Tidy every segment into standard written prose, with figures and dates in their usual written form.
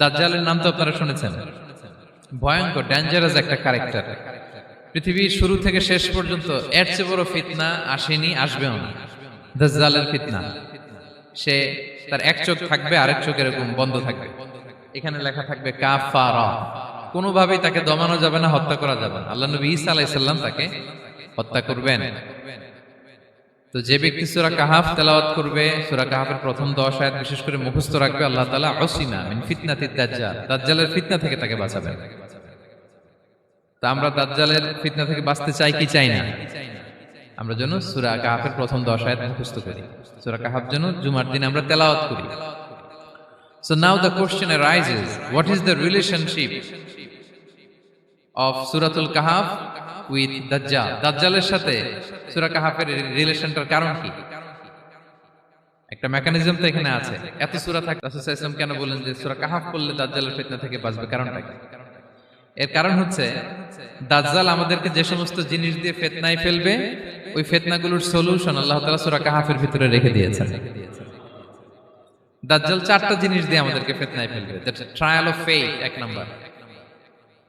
দাজ্জালের নাম তো আপনারা শুনেছেন। ভয়ঙ্কর ডেঞ্জারাস একটা ক্যারেক্টার। পৃথিবীর শুরু থেকে শেষ পর্যন্ত এর চেয়ে বড় ফিতনা আসেনি, আসবেও না। দাজ্জালের ফিতনা। সে তার এক চোখ থাকবে, আরেক চোখ এরকম বন্ধ থাকবে। এখানে লেখা থাকবে কাফারা। কোনোভাবেই তাকে দমানো যাবে না, হত্যা করা যাবে না। আল্লাহ নবী ঈসা আলাইহিস সালাম তাকে হত্যা করবেন। তো যে ব্যক্তি সূরা কাহাফ তেলাওয়াত করবে, সূরা কাহাফের প্রথম 10 আয়াত বিশেষ করে মুখস্থ রাখবে, আল্লাহ তাআলা উসিমা মিন ফিতনাতিদ দাজ্জাল, দাজ্জালের ফিতনা থেকে তাকে বাঁচাবেন। তা আমরা দাজ্জালের ফিতনা থেকে বাঁচতে চাই কি চাই না? আমরা যেন সূরা কাহাফের প্রথম 10 আয়াত মুখস্থ করি। সূরা কাহাফ যেন জুমার দিন আমরা তেলাওয়াত করি। So now the question arises, what is the relationship of Suratul Kahf with Dajjal? দাজ্জালের সাথে সূরা কাহাফের রিলেশনটার কারণ কি? একটা মেকানিজম তো এখানে আছে। এত সূরা থাকে, রাসূল সাল্লাল্লাহু আলাইহি ওয়াসাল্লাম কেন বলেন যে সূরা কাহাফ পড়লে দাজ্জালের ফিতনা থেকে বাঁচবে? কারণটা কি? এর কারণ হচ্ছে দাজ্জাল আমাদেরকে যে সমস্ত জিনিস দিয়ে ফিতনায় ফেলবে, ওই ফিতনাগুলোর সলিউশন আল্লাহ তাআলা সূরা কাহাফের ভিতরে রেখে দিয়েছেন। দাজ্জাল 4টা জিনিস দিয়ে আমাদেরকে ফিতনায় ফেলবে। দ্যাটস ট্রায়াল অফ ফেথ, এক নাম্বার।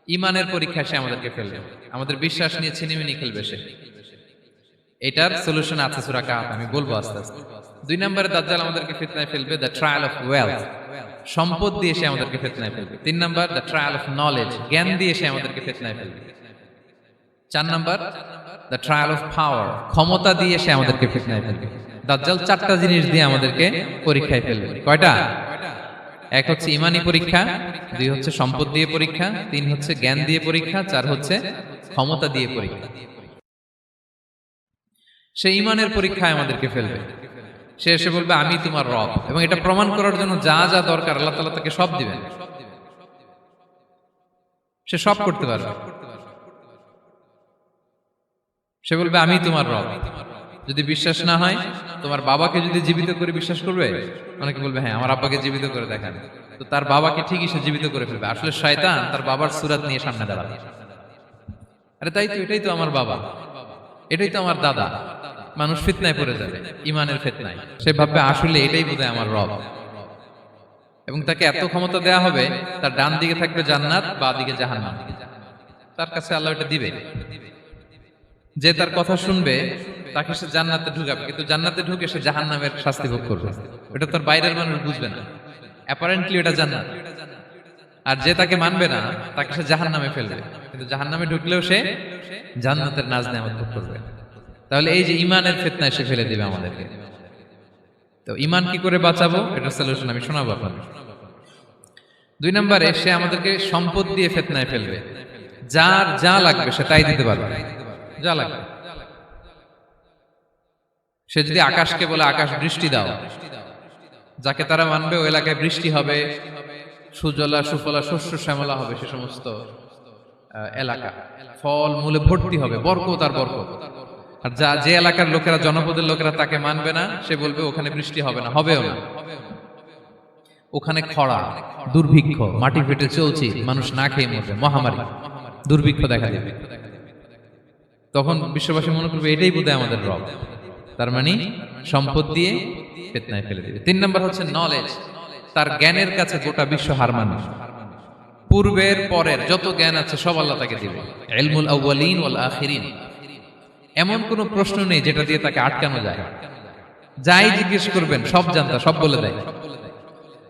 ঈমানের পরীক্ষা সে আমাদেরকে ফেলবে, আমাদের বিশ্বাস নিয়ে ছিনিমিনি খেলবে সে। এটার সলিউশন আছে সূরা কাহাফ, আমি বলবো আস্তে আস্তে। 2 নম্বরে দাজ্জাল আমাদেরকে ফিতনায় ফেলবে, দ্য ট্রায়াল অফ ওয়েলথ, সম্পদ দিয়ে সে আমাদেরকে ফিতনায় ফেলবে। 3 number, the trial of knowledge, জ্ঞান দিয়ে সে আমাদেরকে ফিতনায় ফেলবে। 4 number, the trial of power, ক্ষমতা দিয়ে সে আমাদেরকে ফিতনায় ফেলবে। দাজ্জাল 4টা জিনিস দিয়ে আমাদেরকে পরীক্ষায় ফেলবে। কয়টা? এক হচ্ছে ঈমানি পরীক্ষা, 2 হচ্ছে সম্পদ দিয়ে পরীক্ষা, 3 হচ্ছে জ্ঞান দিয়ে পরীক্ষা, 4 হচ্ছে ক্ষমতা দিয়ে পরীক্ষা। সে ঈমানের পরীক্ষায় আমাদেরকে ফেলবে। সে এসে বলবে আমি তোমার রব, এবং এটা প্রমাণ করার জন্য যা যা দরকার আল্লাহ তাআলা তাকে সব দিবেন। সে সব করতে পারবে। সে বলবে আমি তোমার রব। যদি বিশ্বাস না হয়, তোমার বাবাকে যদি জীবিত করে বিশ্বাস করবে? অনেকে বলবে হ্যাঁ, আমার আব্বাকে জীবিত করে দেখান। তো তার বাবাকে ঠিকই সে জীবিত করে ফেলবে। আসলে শয়তান তার বাবার সূরত নিয়ে সামনে দাঁড়াবে। আরে তাই তো, এটাই তো আমার বাবা, এটাই তো আমার দাদা। মানুষ ফিতনায় পড়ে যাবে, ঈমানের ফিতনায়। সে ভাববে আসলে এটাই বোধহয় আমার রব, এবং তাকে এত ক্ষমতা দেয়া হবে, তার ডান দিকে থাকবে জান্নাত, বাঁ দিকে জাহান্নাম। তার কাছে আল্লাহ এটা দিবে। যে তার কথা শুনবে তাকে সে জান্নাতে ঢুকাবে, কিন্তু জান্নাতে ঢুকে সে জাহান্নামের শাস্তি ভোগ করবে। এটা তার বাইরের মানুষ বুঝবে না, অ্যাপারেন্টলি এটা জান্নাত। আর যে তাকে মানবে না, তাকে সে জাহান্নামে ফেলবে, কিন্তু জাহান্নামে ঢুকলেও সে জান্নাতের নাজ নেয়ামত ভোগ করবে। তাহলে এই যে ঈমানের ফিতনায় সে ফেলে দিবে আমাদেরকে। তো ঈমান কি করে বাঁচাবো, এটার সলিউশন আমি শোনাবো আপনাদের। 2 নম্বরে সে আমাদেরকে সম্পদ দিয়ে ফিতনায় ফেলবে। যার যা লাগবে সে তাই দিতে পারবে, যা লাগবে। সে যদি আকাশকে বলে আকাশ বৃষ্টি দাও, যাকে তারা মানবে ওই এলাকায় বৃষ্টি হবে, সুজলা সুফলা শস্য শ্যামলা হবে সে সমস্ত এলাকা, ফল মূলে ভর্তি হবে, বরকত আর বরকত। আর যে এলাকার লোকেরা, জনপদের লোকেরা তাকে মানবে না, সে বলবে ওখানে বৃষ্টি হবে না, হবেও না। ওখানে খরা, দুর্ভিক্ষ, মাটি ফেটে চলছে, মানুষ না খেয়ে মরবে, মহামারী, দুর্ভিক্ষ দেখা দেবে। তখন বিশ্ববাসী মনে করবে এটাই বোধহয় আমাদের রব। তার মানে সম্পদ দিয়ে ফিতনায় ফেলে দিবে। 3 নম্বর হচ্ছে নলেজ, তার জ্ঞানের কাছে গোটা বিশ্ব হার মানবে। পূর্বের পরের যত জ্ঞান আছে সব আল্লাহ তাকে দিবে। ইলমুল আউয়ালিন ওয়াল আখিরিন, এমন কোন প্রশ্ন নেই যেটা দিয়ে তাকে আটকানো যায়। যাই জিজ্ঞেস করবেন সব জানতা, সব বলে দেয়।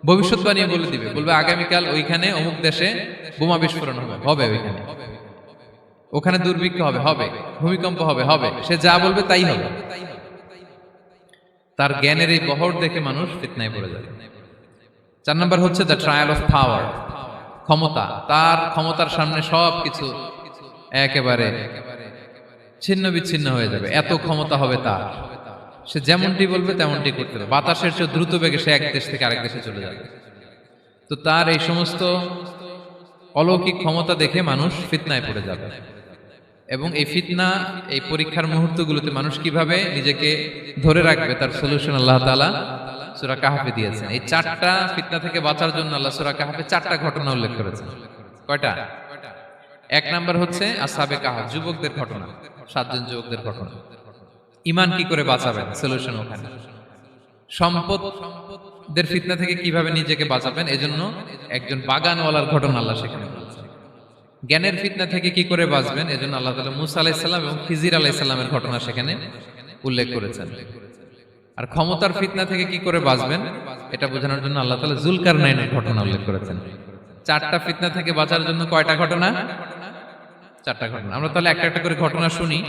ভবিষ্যৎবাণী বলে দিবে, বলবে আগামীকাল ওইখানে অমুক দেশে বোমা বিস্ফোরণ হবে, হবে ওইখানে, ওখানে দুর্ভিক্ষ হবে, হবে, ভূমিকম্প হবে, হবে। সে যা বলবে তাই হবে। তার জ্ঞানের এই বহর দেখে মানুষ ফিতনায় পড়ে যাবে। 4 নম্বর হচ্ছে দ্য ট্রায়াল অফ পাওয়ার, ক্ষমতা। তার ক্ষমতার সামনে সবকিছু একেবারে ছিন্ন বিচ্ছিন্ন হয়ে যাবে, এত ক্ষমতা হবে তার। সে যেমনটি বলবে তেমনটি করতে হবে। বাতাসের চেয়ে দ্রুত বেগে সে এক দেশ থেকে আরেক দেশে চলে যাবে। তো তার এই সমস্ত অলৌকিক ক্ষমতা দেখে মানুষ ফিতনায় পড়ে যাবে। এবং এই ফিতনা, এই পরীক্ষার মুহূর্তগুলোতে মানুষ কিভাবে নিজেকে ধরে রাখবে তার সলিউশন আল্লাহ তাআলা সূরা কাহফে দিয়েছেন। এই 4টা ফিতনা থেকে বাঁচার জন্য আল্লাহ সূরা কাহফে 4টা ঘটনা উল্লেখ করেছেন। কয়টা? 1 নাম্বার হচ্ছে আসহাবে কাহফ, যুবকদের ঘটনা, 7 জন যুবকদের ঘটনা। ঈমান কি করে বাঁচাবেন, সলিউশন ওখানে। সম্পদ দের ফিতনা থেকে কিভাবে নিজেকে বাঁচাবেন, এজন্য একজন বাগানওয়ালার ঘটনা আল্লাহ সেখানে বলেছেন। জ্ঞানের ফিতনা থেকে কি করে বাঁচবেন, এজন্য আল্লাহ তাআলা মুসা আলাইহিস সালাম এবং খিজির আলাইহিস সালামের ঘটনা সেখানে উল্লেখ করেছেন। আর ক্ষমতার ফিতনা থেকে কি করে বাঁচবেন এটা বোঝানোর জন্য আল্লাহ তাআলা যুলকারনাইনের ঘটনা উল্লেখ করেছেন। চারটা ফিতনা থেকে বাঁচার জন্য কয়টা ঘটনা? চারটা ঘটনা। আমরা তাহলে একটা একটা করে ঘটনা শুনি,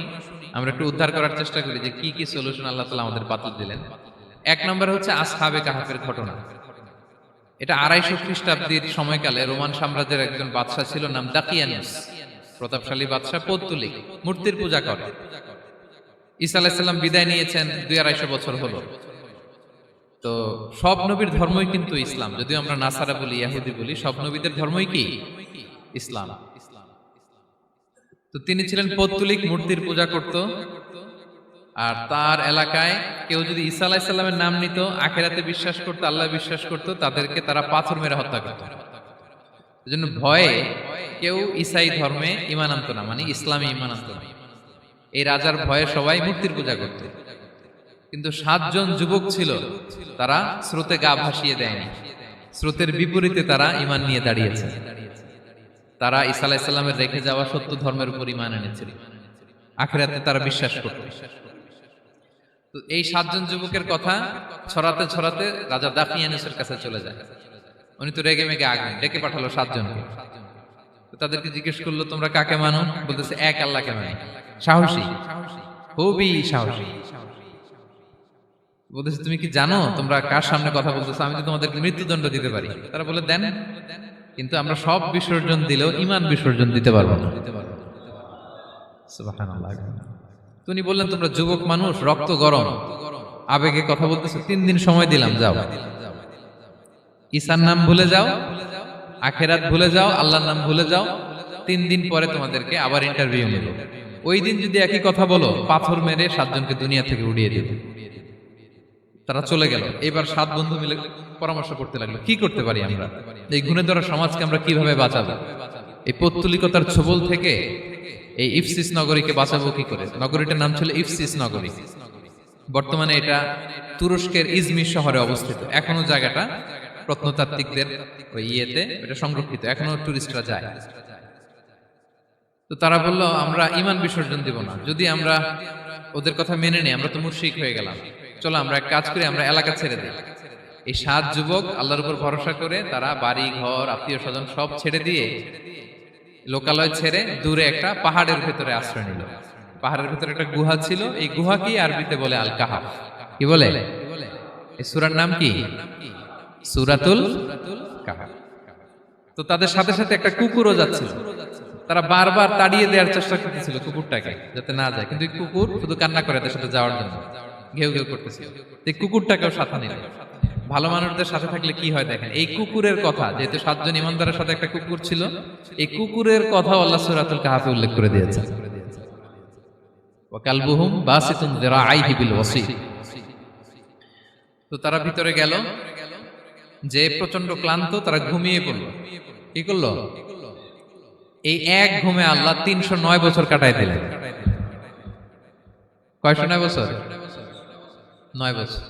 আমরা একটু উদ্ধার করার চেষ্টা করি যে কি কি সলিউশন আল্লাহ তাআলা আমাদের বাতল দিলেন। এক নম্বর হচ্ছে আসহাবে কাহাফের ঘটনা। এটা 250 খ্রিস্টাব্দের সময়কালে রোমান সাম্রাজ্যের একজন বাদশা ছিল, নাম দাকিয়ানুস। প্রতাপশালী বাদশা, পৌত্তলিক, মূর্তির পূজা করে। ঈসা আলাইহিস সালাম বিদায় নিয়েছেন 250 বছর হলো। তো সব নবীর ধর্মই কিন্তু ইসলাম, যদিও আমরা নাসারা বলি, ইহুদি বলি, সব নবীদের ধর্মই কি ইসলাম। তো তিনি ছিলেন পৌত্তলিক, মূর্তির পূজা করত। আর তার এলাকায় কেউ যদি ঈসা আলাইহিস সালামের নাম নিত, আখিরাতে বিশ্বাস করত, আল্লাহ বিশ্বাস করত, তাদেরকে তারা পাথর মেরে হত্যা করত। এজন্য ভয়ে কেউ ঈসাই ধর্মে ঈমান আনতো না, মানে ইসলামে ঈমান আনতো না। এই রাজার ভয়ে সবাই মূর্তির পূজা করত। কিন্তু 7 জন যুবক ছিল, তারা স্রোতে গা ভাসিয়ে দেয়নি, স্রোতের বিপরীতে তারা ঈমান নিয়ে দাঁড়িয়েছে। তারা ঈসা আলাইহিস সালামের রেখে যাওয়া সত্য ধর্মের উপর ঈমান এনেছিল, আখিরাতে তারা বিশ্বাস করত। তো এই 7 জন যুবকের কথা ছড়াতে ছড়াতে রাজা দাকিয়ানুসের কাছে চলে যায়। উনি তো রেগে মেগে আগুন, ডেকে পাঠালো 7 জনকে। তো তাদেরকে জিজ্ঞেস করলো, তোমরা কাকে মানো? বলতেছে এক আল্লাহকে মানি। সাহসী, খুবই সাহসী। বলতেছে তুমি কি জানো তোমরা কার সামনে কথা বলতেছো? আমি তো তোমাদেরকে মৃত্যুদণ্ড দিতে পারি। তারা বলে দেন, কিন্তু আমরা সব বিসর্জন দিলেও ঈমান বিসর্জন দিতে পারবো না। সুবহানাল্লাহ। তিনি বললেন, তোমরা যুবক মানুষ, রক্ত গরম, আবেগে কথা বলতেছো, 3 দিন সময় দিলাম, যাও। ঈসার নাম ভুলে যাও, আখিরাত ভুলে যাও, আল্লাহর নাম ভুলে যাও। 3 দিন পরে তোমাদেরকে আবার ইন্টারভিউ নেব। ওই দিন যদি একই কথা বলো, পাথর মেরে 7 জনকে দুনিয়া থেকে উড়িয়ে দেব। তারা চলে গেল। এবার 7 বন্ধু মিলে পরামর্শ করতে লাগলো, কি করতে পারি আমরা, এই গুণে ধরা সমাজকে আমরা কিভাবে বাঁচাবো, এই পৌত্তলিকতার ছোবল থেকে এই ইফসিস নগরীকে বাঁচাবো কি করে। নগরীটার নাম ছিল ইফসিস নগরী। বর্তমানে এটা তুরস্কের ইজমির শহরে অবস্থিত। এখনো জায়গাটা প্রত্নতাত্ত্বিকদের ওই ইয়েতে এটা সংরক্ষিত, এখনো টুরিস্টরা যায়। তো তারা বলল, আমরা ঈমান বিসর্জন দিব না, যদি আমরা ওদের কথা মেনে নেই আমরা তো মুশরিক হয়ে গেলাম। চলো আমরা এক কাজ করি, আমরা এলাকা ছেড়ে দিই। এই 7 যুবক আল্লাহর উপর ভরসা করে তারা বাড়ি ঘর আত্মীয় স্বজন সব ছেড়ে দিয়ে, লোকালয় ছেড়ে দূরে একটা পাহাড়ের ভেতরে আশ্রয় নিল। পাহাড়ের ভেতরে একটা গুহা ছিল, এই গুহাকেই আরবিতে বলে আল কাহাফ। কি বলে? এই সূরার নাম কি? সূরাতুল কাহাফ। তো তাদের সাথে সাথে একটা কুকুরও যাচ্ছিল। তারা বারবার তাড়িয়ে দেওয়ার চেষ্টা করতেছিল কুকুরটাকে, যাতে না যায়, কিন্তু কুকুর শুধু কান্না করে তাদের সাথে যাওয়ার জন্য, ঘেউ ঘেউ করতেছিল। এই কুকুরটাকেও সাথে নিল। ভালো মানুষদের সাথে থাকলে কি হয় দেখেন, এই কুকুরের কথা, যেহেতু 7 জন ইমানদারের সাথে একটা কুকুর ছিল, এই কুকুরের কথা আল্লাহ সূরাতুল কাহাফে উল্লেখ করে দিয়েছে। ওয়া কালবুহুম বাসিতুন যিরাআইহি বিল ওয়াসি। তো তারা ভিতরে গেল, যে প্রচন্ড ক্লান্ত, তারা ঘুমিয়ে পড়ল। কি করলো? এই এক ঘুমে আল্লাহ 309 বছর কাটায় দিলেন। কয়শো 9 বছর? 9 বছর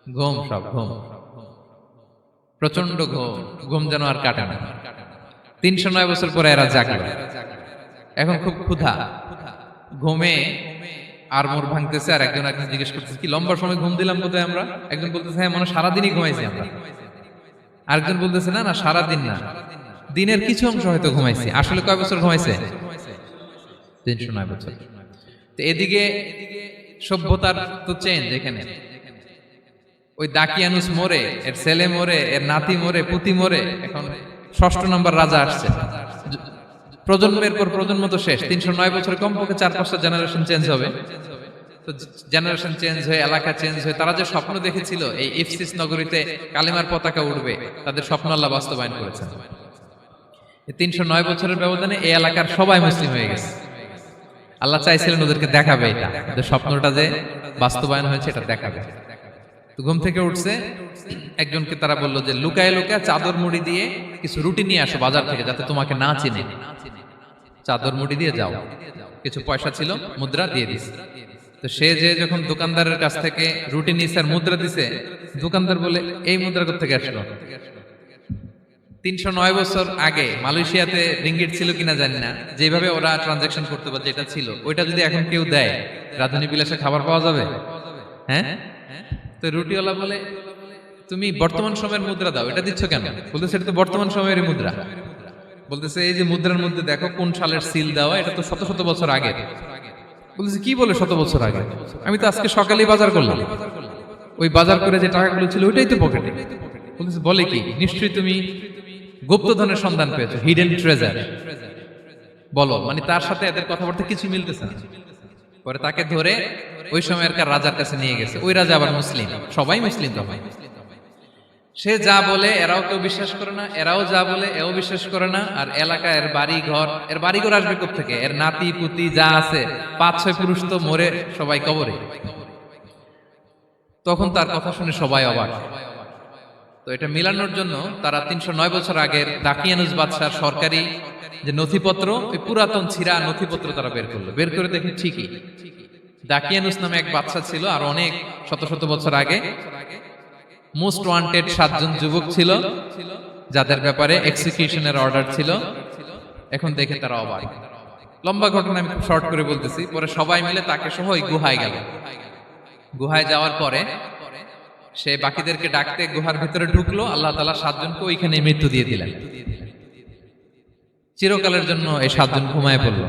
ঘুম, সব ঘুম, প্রচন্ড ঘুম, ঘুম যেন আর কাটে না। 309 বছর পরে এরা জাগলো। এখন খুব ক্ষুধা, ঘুমে আর মোর ভাঙতেছে। আর একজন জিজ্ঞেস করতেছে, কি লম্বা সময় ঘুম দিলাম কোথায় আমরা? একজন বলতেছে, হ্যাঁ মনে সারাদিনই ঘুমাইছি আমরা। আরেকজন বলতেছে, না না সারাদিন না, দিনের কিছু অংশ হয়তো ঘুমাইছি। আসলে কয় বছর ঘুমাইছে? 309 বছর। তো এদিকে সভ্যতার তো চেঞ্জ। এখানে ওই দাকিয়ানুস মরে, এর ছেলে মরে, এর নাতি মরে, পুতি মরে, এখন 6ষ্ঠ নম্বর রাজা আসছে। প্রজন্মের পর প্রজন্ম তো শেষ। 309 বছরে কমপক্ষে 4-5টা জেনারেশন চেঞ্জ হবে। তো জেনারেশন চেঞ্জ হয়ে, এলাকা চেঞ্জ হয়ে, তারা যে স্বপ্ন দেখেছিল এই ইফসিস নগরীতে কালিমার পতাকা উঠবে, তাদের স্বপ্ন আল্লাহ বাস্তবায়ন করেছেন। 309 বছরের ব্যবধানে এই এলাকার সবাই মুসলিম হয়ে গেছে। আল্লাহ চাইছিলেন ওদেরকে দেখাবে এটা, যে স্বপ্নটা যে বাস্তবায়ন হয়েছে এটা দেখাবে। তো ঘুম থেকে উঠছে, একজনকে তারা বললো যে লুকায় লুকায় চাদর মুড়ি দিয়ে কিছু রুটি নিয়ে আসো বাজার থেকে, যাতে তোমাকে না চিনে। চাদর মুড়ি দিয়ে যাও। কিছু পয়সা ছিল, মুদ্রা দিয়ে দিছে। তো সে যে যখন দোকানদারের কাছ থেকে রুটি নিছে আর মুদ্রা দিছে, দোকানদার বলে এই মুদ্রা কোত্থেকে আসলো? 309 বছর আগে মালয়েশিয়াতে রিঙ্গিট ছিল কিনা জানি না, যেভাবে ওরা ট্রানজাকশন করতে বা যেটা ছিল ওইটা যদি এখন কেউ দেয়, রাধুনী বিলাসে খাবার পাওয়া যাবে? হ্যাঁ। তো রুটিওয়ালা বলে তুমি বর্তমান সময়ের মুদ্রা দাও, এটা দিচ্ছ কেন? বলতেছে এটা তো বর্তমান সময়ের মুদ্রা। বলতেছে এই যে মুদ্রার মধ্যে দেখো কোন সালের সিল দেওয়া, এটা তো শত শত বছর আগে। বলতেছে কি বলে শত বছর আগে? আমি তো আজকে সকালেই বাজার করলাম, ওই বাজার করে যে টাকাগুলো ছিল ওইটাই তো পকেটে। বলতেছে বলে কি? নিশ্চয়ই তুমি গুপ্তধনের সন্ধান পেয়েছো, হিডেন ট্রেজার। বলো, মানে তার সাথে এদের কথাবার্তা কিছু মিলতেছে না। পরে তাকে ধরে ওই সময়কার রাজার কাছে নিয়ে গেছে। ওই রাজা আবার মুসলিম, সবাই মুসলিম তখন। সে যা বলে এরাও কেউ বিশ্বাস করে না, এরাও যা বলে এও বিশ্বাস করে না। আর এলাকা এর বাড়ি ঘর আসবে কোত্থেকে? এর নাতি পুতি যা আছে 5-6 পুরুষ তো মরে সবাই কবরে। তখন তার কথা শুনে সবাই অবাক। তো এটা মিলানোর জন্য তারা 309 বছর আগের দাকিয়ানুস বাদশার সরকারি যে নথিপত্র, ওই পুরাতন ছিঁড়া নথিপত্র তারা বের করলো। বের করে দেখে ঠিকই দাকিয়ানুস নামে এক বাদশা ছিল, আর অনেক শত শত বছর আগে মোস্ট ওয়ান্টেড 7 জন যুবক ছিল যাদের ব্যাপারে এক্সিকিউশনের অর্ডার ছিল। এখন দেখে তারা অবাক। লম্বা ঘটনা আমি খুব শর্ট করে বলতেছি। পরে সবাই মিলে তাকে সহ ওই গুহায় গেল। গুহায় যাওয়ার পরে সে বাকিদেরকে ডাকতে গুহার ভিতরে ঢুকলো। আল্লাহ তাআলা 7 জনকে ওইখানে মৃত্যু দিয়ে দিলেন। চিরকালের জন্য এই 7 জন ঘুমায় পড়ল।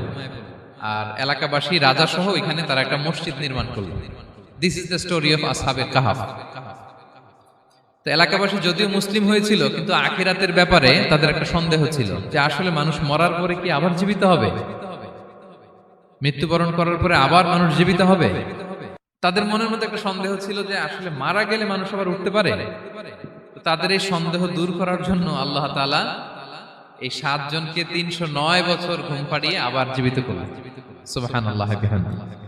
আর এলাকাবাসী রাজা সহ ওইখানে তারা একটা মসজিদ নির্মাণ করলো। This is the story of আসহাবে কাহাফ। তো এলাকাবাসী যদিও মুসলিম হয়েছিল, কিন্তু আখিরাতের ব্যাপারে তাদের একটা সন্দেহ ছিল যে আসলে মানুষ মরার পরে কি আবার জীবিত হবে? মৃত্যুবরণ করার পরে আবার মানুষ জীবিত হবে? তাদের মনের মধ্যে একটা সন্দেহ ছিল যে আসলে মারা গেলে মানুষ আবার উঠতে পারে। তো তাদের এই সন্দেহ দূর করার জন্য আল্লাহ তাআলা এই 7 জনকে 309 বছর ঘুম পাড়িয়ে আবার জীবিত করলেন। সুবহানাল্লাহ বিহামদিহি।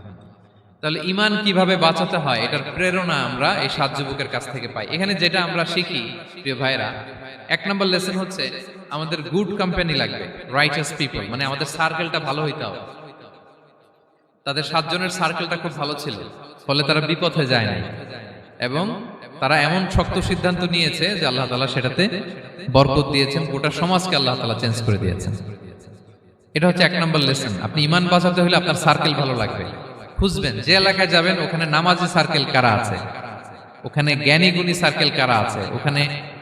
তাহলে ঈমান কিভাবে বাঁচাতে হয় এটার প্রেরণা আমরা এই 7 যুবকের কাছ থেকে পাই। এখানে যেটা আমরা শিখি প্রিয় ভাইরা, 1 নম্বর লেসন হচ্ছে আমাদের গুড কোম্পানি লাগবে, রাইটাস পিপল, মানে আমাদের সার্কেলটা ভালো হইতে হবে। তাদের 7 জনের সার্কেলটা খুব ভালো ছিল, ফলে তারা বিপথে যায় নাই এবং তারা এমন শক্ত সিদ্ধান্ত নিয়েছে যে আল্লাহ তাআলা সেটাতে বরকত দিয়েছেন, গোটা সমাজকে আল্লাহ তাআলা চেঞ্জ করে দিয়েছেন। এটা হচ্ছে 1 নম্বর লেসন। আপনি ঈমান বাঁচাতে হলে আপনার সার্কেল ভালো লাগবে। খুঁজবেন যে এলাকায় যাবেন ওখানে নামাজি সার্কেল কারা আছে, ওখানে জ্ঞানী গুণী সার্কেল কারা আছে, ওখানে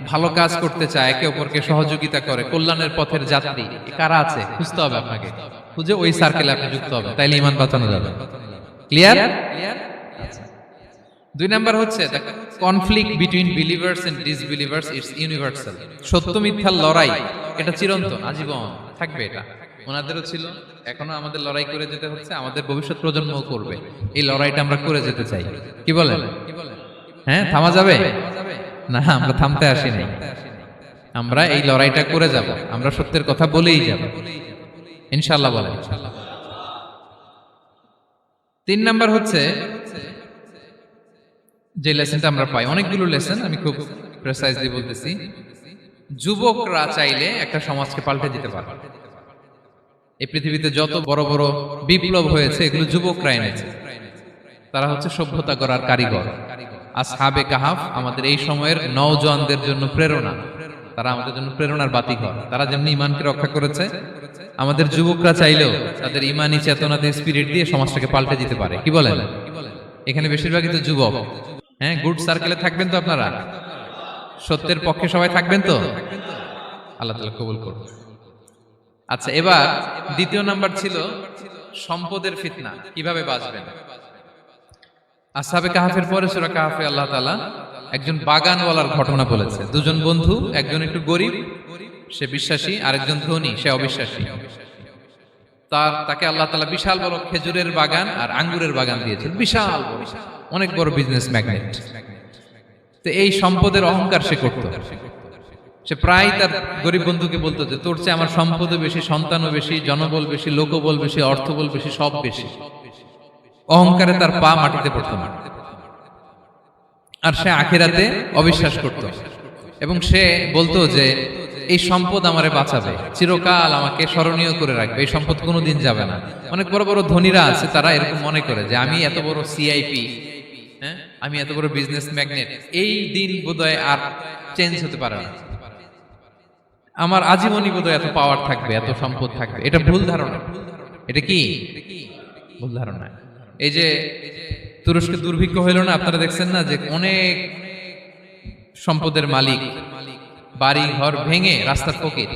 ভালো কাজ করতে চায়, একে অপরকে সহযোগিতা করে, কল্যাণের পথের যাত্রী কারা আছে খুঁজতে হবে আপনাকে। খুঁজে ওই সার্কেলে আপনি যুক্ত হবে, তাইলে ঈমান বাঁচানো যাবে। ক্লিয়ার? 2 নাম্বার হচ্ছে conflict between believers and disbelievers it's universal. সত্য মিথ্যার লড়াই এটা চিরন্তন, আজীবন থাকবে। এটা ওনাদেরও ছিল, এখনো আমাদের লড়াই করে যেতে হচ্ছে, আমাদের ভবিষ্যৎ প্রজন্মও করবে। এই লড়াইটা আমরা করে যেতে চাই। কি বলেন? হ্যাঁ, থামা যাবে না? আমরা থামতে আসি নাই, আমরা এই লড়াইটা করে যাব। আমরা সত্যের কথা বলেই যাব ইনশাআল্লাহ। বলেন। 3 নাম্বার হচ্ছে যে লেসনটা আমরা পাই, অনেকগুলো লেসন, আমি খুব প্রেসাইজলি বলতেছি। যুবকরা চাইলে একটা সমাজকে পাল্টে দিতে পারে। এই পৃথিবীতে যত বড় বড় বিপ্লব হয়েছে এগুলো যুবকরা এনেছে। তারা হচ্ছে সভ্যতা গড়ার কারিগর। আসহাবে কাহাফ আমাদের এই সময়ের নওজওয়ানদের জন্য প্রেরণা। তারা আমাদের জন্য প্রেরণার বাতিঘর। তারা যেমনি ঈমানকে রক্ষা করেছে, আমাদের যুবকরা চাইলেও তাদের ঈমানি চেতনাতে স্পিরিট দিয়ে সমাজটাকে পাল্টে দিতে পারে। কি বলেন? এখানে বেশিরভাগই তো যুবক। হ্যাঁ, গুড সার্কেলে থাকবেন তো আপনারা? সত্যের পক্ষে সবাই থাকবেন তো? আল্লাহ তাআলা কবুল করুন। আচ্ছা, এবার 2 নাম্বার ছিল সম্পদের ফিতনা, কিভাবে বাঁচবেন। আসহাবে কাহাফের পরে সূরা কাহাফে আল্লাহ তাআলা একজন বাগানওয়ালার ঘটনা বলেছে। 2 জন বন্ধু, একজন একটু গরিব, সে বিশ্বাসী, আরেকজন ধনী, সে অবিশ্বাসী। তাকে আল্লাহ তাআলা বিশাল বড় খেজুরের বাগান আর আঙ্গুরের বাগান দিয়েছেন, বিশাল বড়, অনেক বড় বিজনেস ম্যাগনেট। তো এই সম্পদের অহংকার সে করত। সে প্রায় তার গরিব বন্ধুকে বলতো যে তোর চেয়ে আমার সম্পদও বেশি, সন্তানও বেশি, জনবল বেশি, লোকবল বেশি, অর্থবল বেশি, সব বেশি। অহংকারে তার পা মাটিতে পড়তো না। আর সে আখিরাতে অবিশ্বাস করত এবং সে বলতো যে এই সম্পদ আমারে বাঁচাবে, চিরকাল আমাকে স্মরণীয় করে রাখবে, এই সম্পদ কোনোদিন যাবে না। অনেক বড় বড় ধনীরা আছে, তারা এরকম মনে করে যে আমি এত বড় সিআইপি, হ্যাঁ, আমি এত বড় বিজনেস ম্যাগনেট, এই দিন বোধহয় আর চেঞ্জ হতে পারে না, আমার আজীবনই বোধহয় এত পাওয়ার থাকবে, এত সম্পদ থাকবে। এটা ভুল ধারণা। এটা কি ভুল ধারণা? এই যে তুরস্কে দুর্ভিক্ষ হইল না, আপনারা দেখছেন না যে অনেক সম্পদের মালিক বাড়ি ঘর ভেঙে রাস্তার ফকির,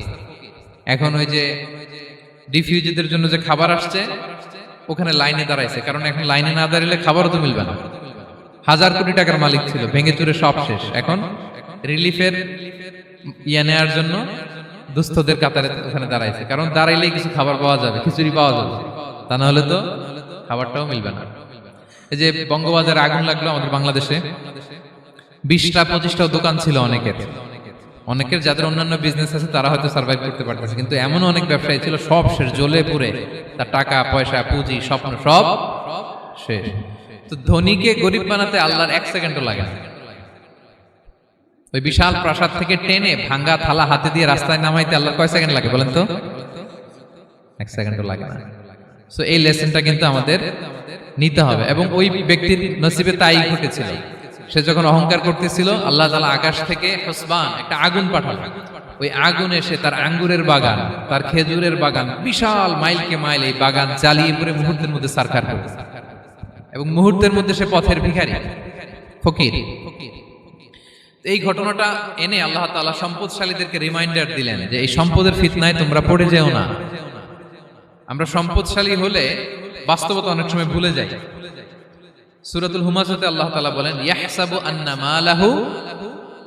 এখন ওই যে ডিফিউজিদের জন্য যে খাবার আসছে ওখানে লাইনে দাঁড়াইছে, কারণ এখন লাইনে না দাঁড়ালে খাবারও তো মিলবে না। 1000 কোটি টাকার মালিক ছিল, ভেঙে চুরে সব শেষ। এখন রিলিফের নেওয়ার জন্য দুস্থদের কাতারে ওখানে দাঁড়াইছে, কারণ দাঁড়াইলেই কিছু খাবার পাওয়া যাবে, খিচুড়ি পাওয়া যাবে, তা না হলে তো খাবারটাও মিলবে না। এই যে বঙ্গবাজারে আগুন লাগলো আমাদের বাংলাদেশে, 20টা 25টাও দোকান ছিল অনেকের যাদের অন্যান্য বিজনেস আছে তারা হয়তো সার্ভাইভ করতে পারতেছে, কিন্তু এমন অনেক ব্যবসায়ী ছিল সব শেষ, জ্বলে পুড়ে তার টাকা পয়সা পুঁজি স্বপ্ন সব শেষ। তো ধনীকে গরিব বানাতে আল্লাহর 1 সেকেন্ডও লাগে না। ওই বিশাল প্রাসাদ থেকে টেনে ভাঙ্গা থালা হাতে দিয়ে রাস্তায় নামাইতে আল্লাহর কয় সেকেন্ড লাগে বলেন তো? 1 সেকেন্ডও লাগে না। সো এই লেসনটা কিন্তু আমাদের নিতে হবে। এবং ওই ব্যক্তির নসিবে তাই ঘটেছিল, সে যখন অহংকার করতেছিল আল্লাহ তাআলা আকাশ থেকে হুসবান একটা আগুন পাঠালেন। ওই আগুন এসে তার আঙ্গুরের বাগান, তার খেজুরের বাগান, বিশাল মাইলকে মাইল এই বাগান জ্বালিয়ে পুরো মুহূর্তের মধ্যে সারখার করে, এবং মুহূর্তের মধ্যে সে পথের ভিখারি, ফকির। এই ঘটনাটা এনে আল্লাহ তাআলা সম্পদশালীদেরকে রিমাইন্ডার দিলেন যে এই সম্পদের ফিতনায় তোমরা পড়ে যেও না। আমরা সম্পদশালী হলে বাস্তবতা অনেক সময় ভুলে যাই। সূরাতুল হুমাযাতে আল্লাহ তাআলা বলেন ইয়াহসাবু আন্না মালাহু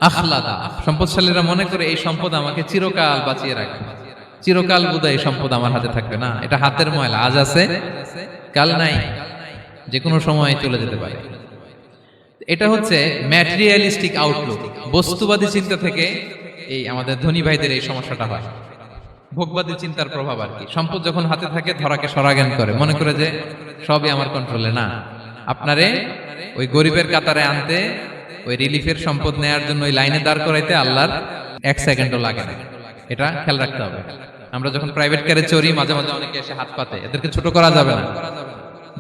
আখলাদা, সম্পদশালীরা মনে করে এই সম্পদ আমাকে চিরকাল বাঁচিয়ে রাখবে, চিরকাল বোধহয় এই সম্পদ আমার হাতে থাকবে। না, এটা হাতের ময়লা, আজ আছে কাল নাই, যে কোনো সময় চলে যেতে পারে। এটা হচ্ছে ম্যাটেরিয়ালিস্টিক আউটলুক, বস্তুবাদী চিন্তা থেকে এই আমাদের ধনী ভাইদের এই সমস্যাটা হয়, ভোগবাদী চিন্তার প্রভাব আর কি। সম্পদ যখন হাতে থাকে ধরাকে সরাজ্ঞান করে, মনে করে যে সবই আমার কন্ট্রোলে। না, আপনারে ওই গরিবের কাতারে আনতে, ওই রিলিফের সম্পদ নেয়ার জন্য ওই লাইনে দাঁড় করাইতে আল্লাহর 1 সেকেন্ডও লাগে না। এটা খেয়াল রাখতে হবে। আমরা যখন প্রাইভেট কারে চড়ি মাঝে মাঝে অনেকে এসে হাত পাতে, এদেরকে ছোট করা যাবে না।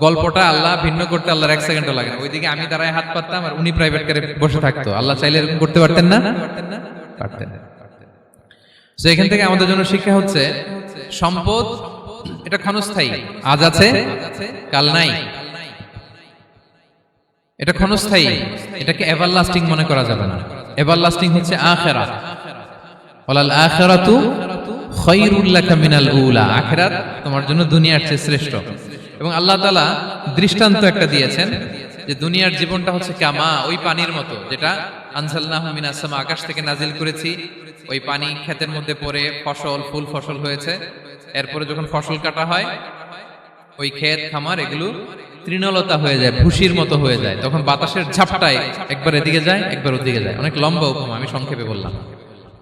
গল্পটা আল্লাহ ভিন্ন করতে আল্লাহর 1 সেকেন্ডও লাগে না। ওইদিকে আমি দাঁড়ায় হাত পাততাম আর উনি প্রাইভেট কারে বসে থাকতো, আল্লাহ চাইলে এরকম করতে পারতেন না? পারতেন। তো এখান থেকে আমাদের জন্য শিক্ষা হচ্ছে সম্পদ এটা ক্ষণস্থায়ী, আজ আছে কাল নাই, এটা ক্ষণস্থায়ী, এটাকে এভারলাস্টিং মনে করা যাবে না। এভারলাস্টিং হচ্ছে আখিরাত। ওয়ালাল আখিরাতু খায়রুল লাকা মিনাল উলা, আখিরাত তোমার জন্য দুনিয়ার চেয়ে শ্রেষ্ঠ। এবং আল্লাহ তাআলা দৃষ্টান্ত একটা দিয়েছেন যে দুনিয়ার জীবনটা হচ্ছে কামা, ওই পানির মতো যেটা আনজালনাহু মিনাস সামা, আকাশ থেকে নাজিল করেছি। ওই পানি ক্ষেতের মধ্যে পড়ে ফসল, ফুল ফসল হয়েছে। এরপরে যখন ফসল কাটা হয় ওই ক্ষেত খামার এগুলো তৃণলতা হয়ে যায়, ভুসির মতো হয়ে যায়, তখন বাতাসের ঝাপটায় একবার এদিকে যায় একবার ওদিকে যায়। অনেক লম্বা উপমা, আমি সংক্ষেপে বললাম।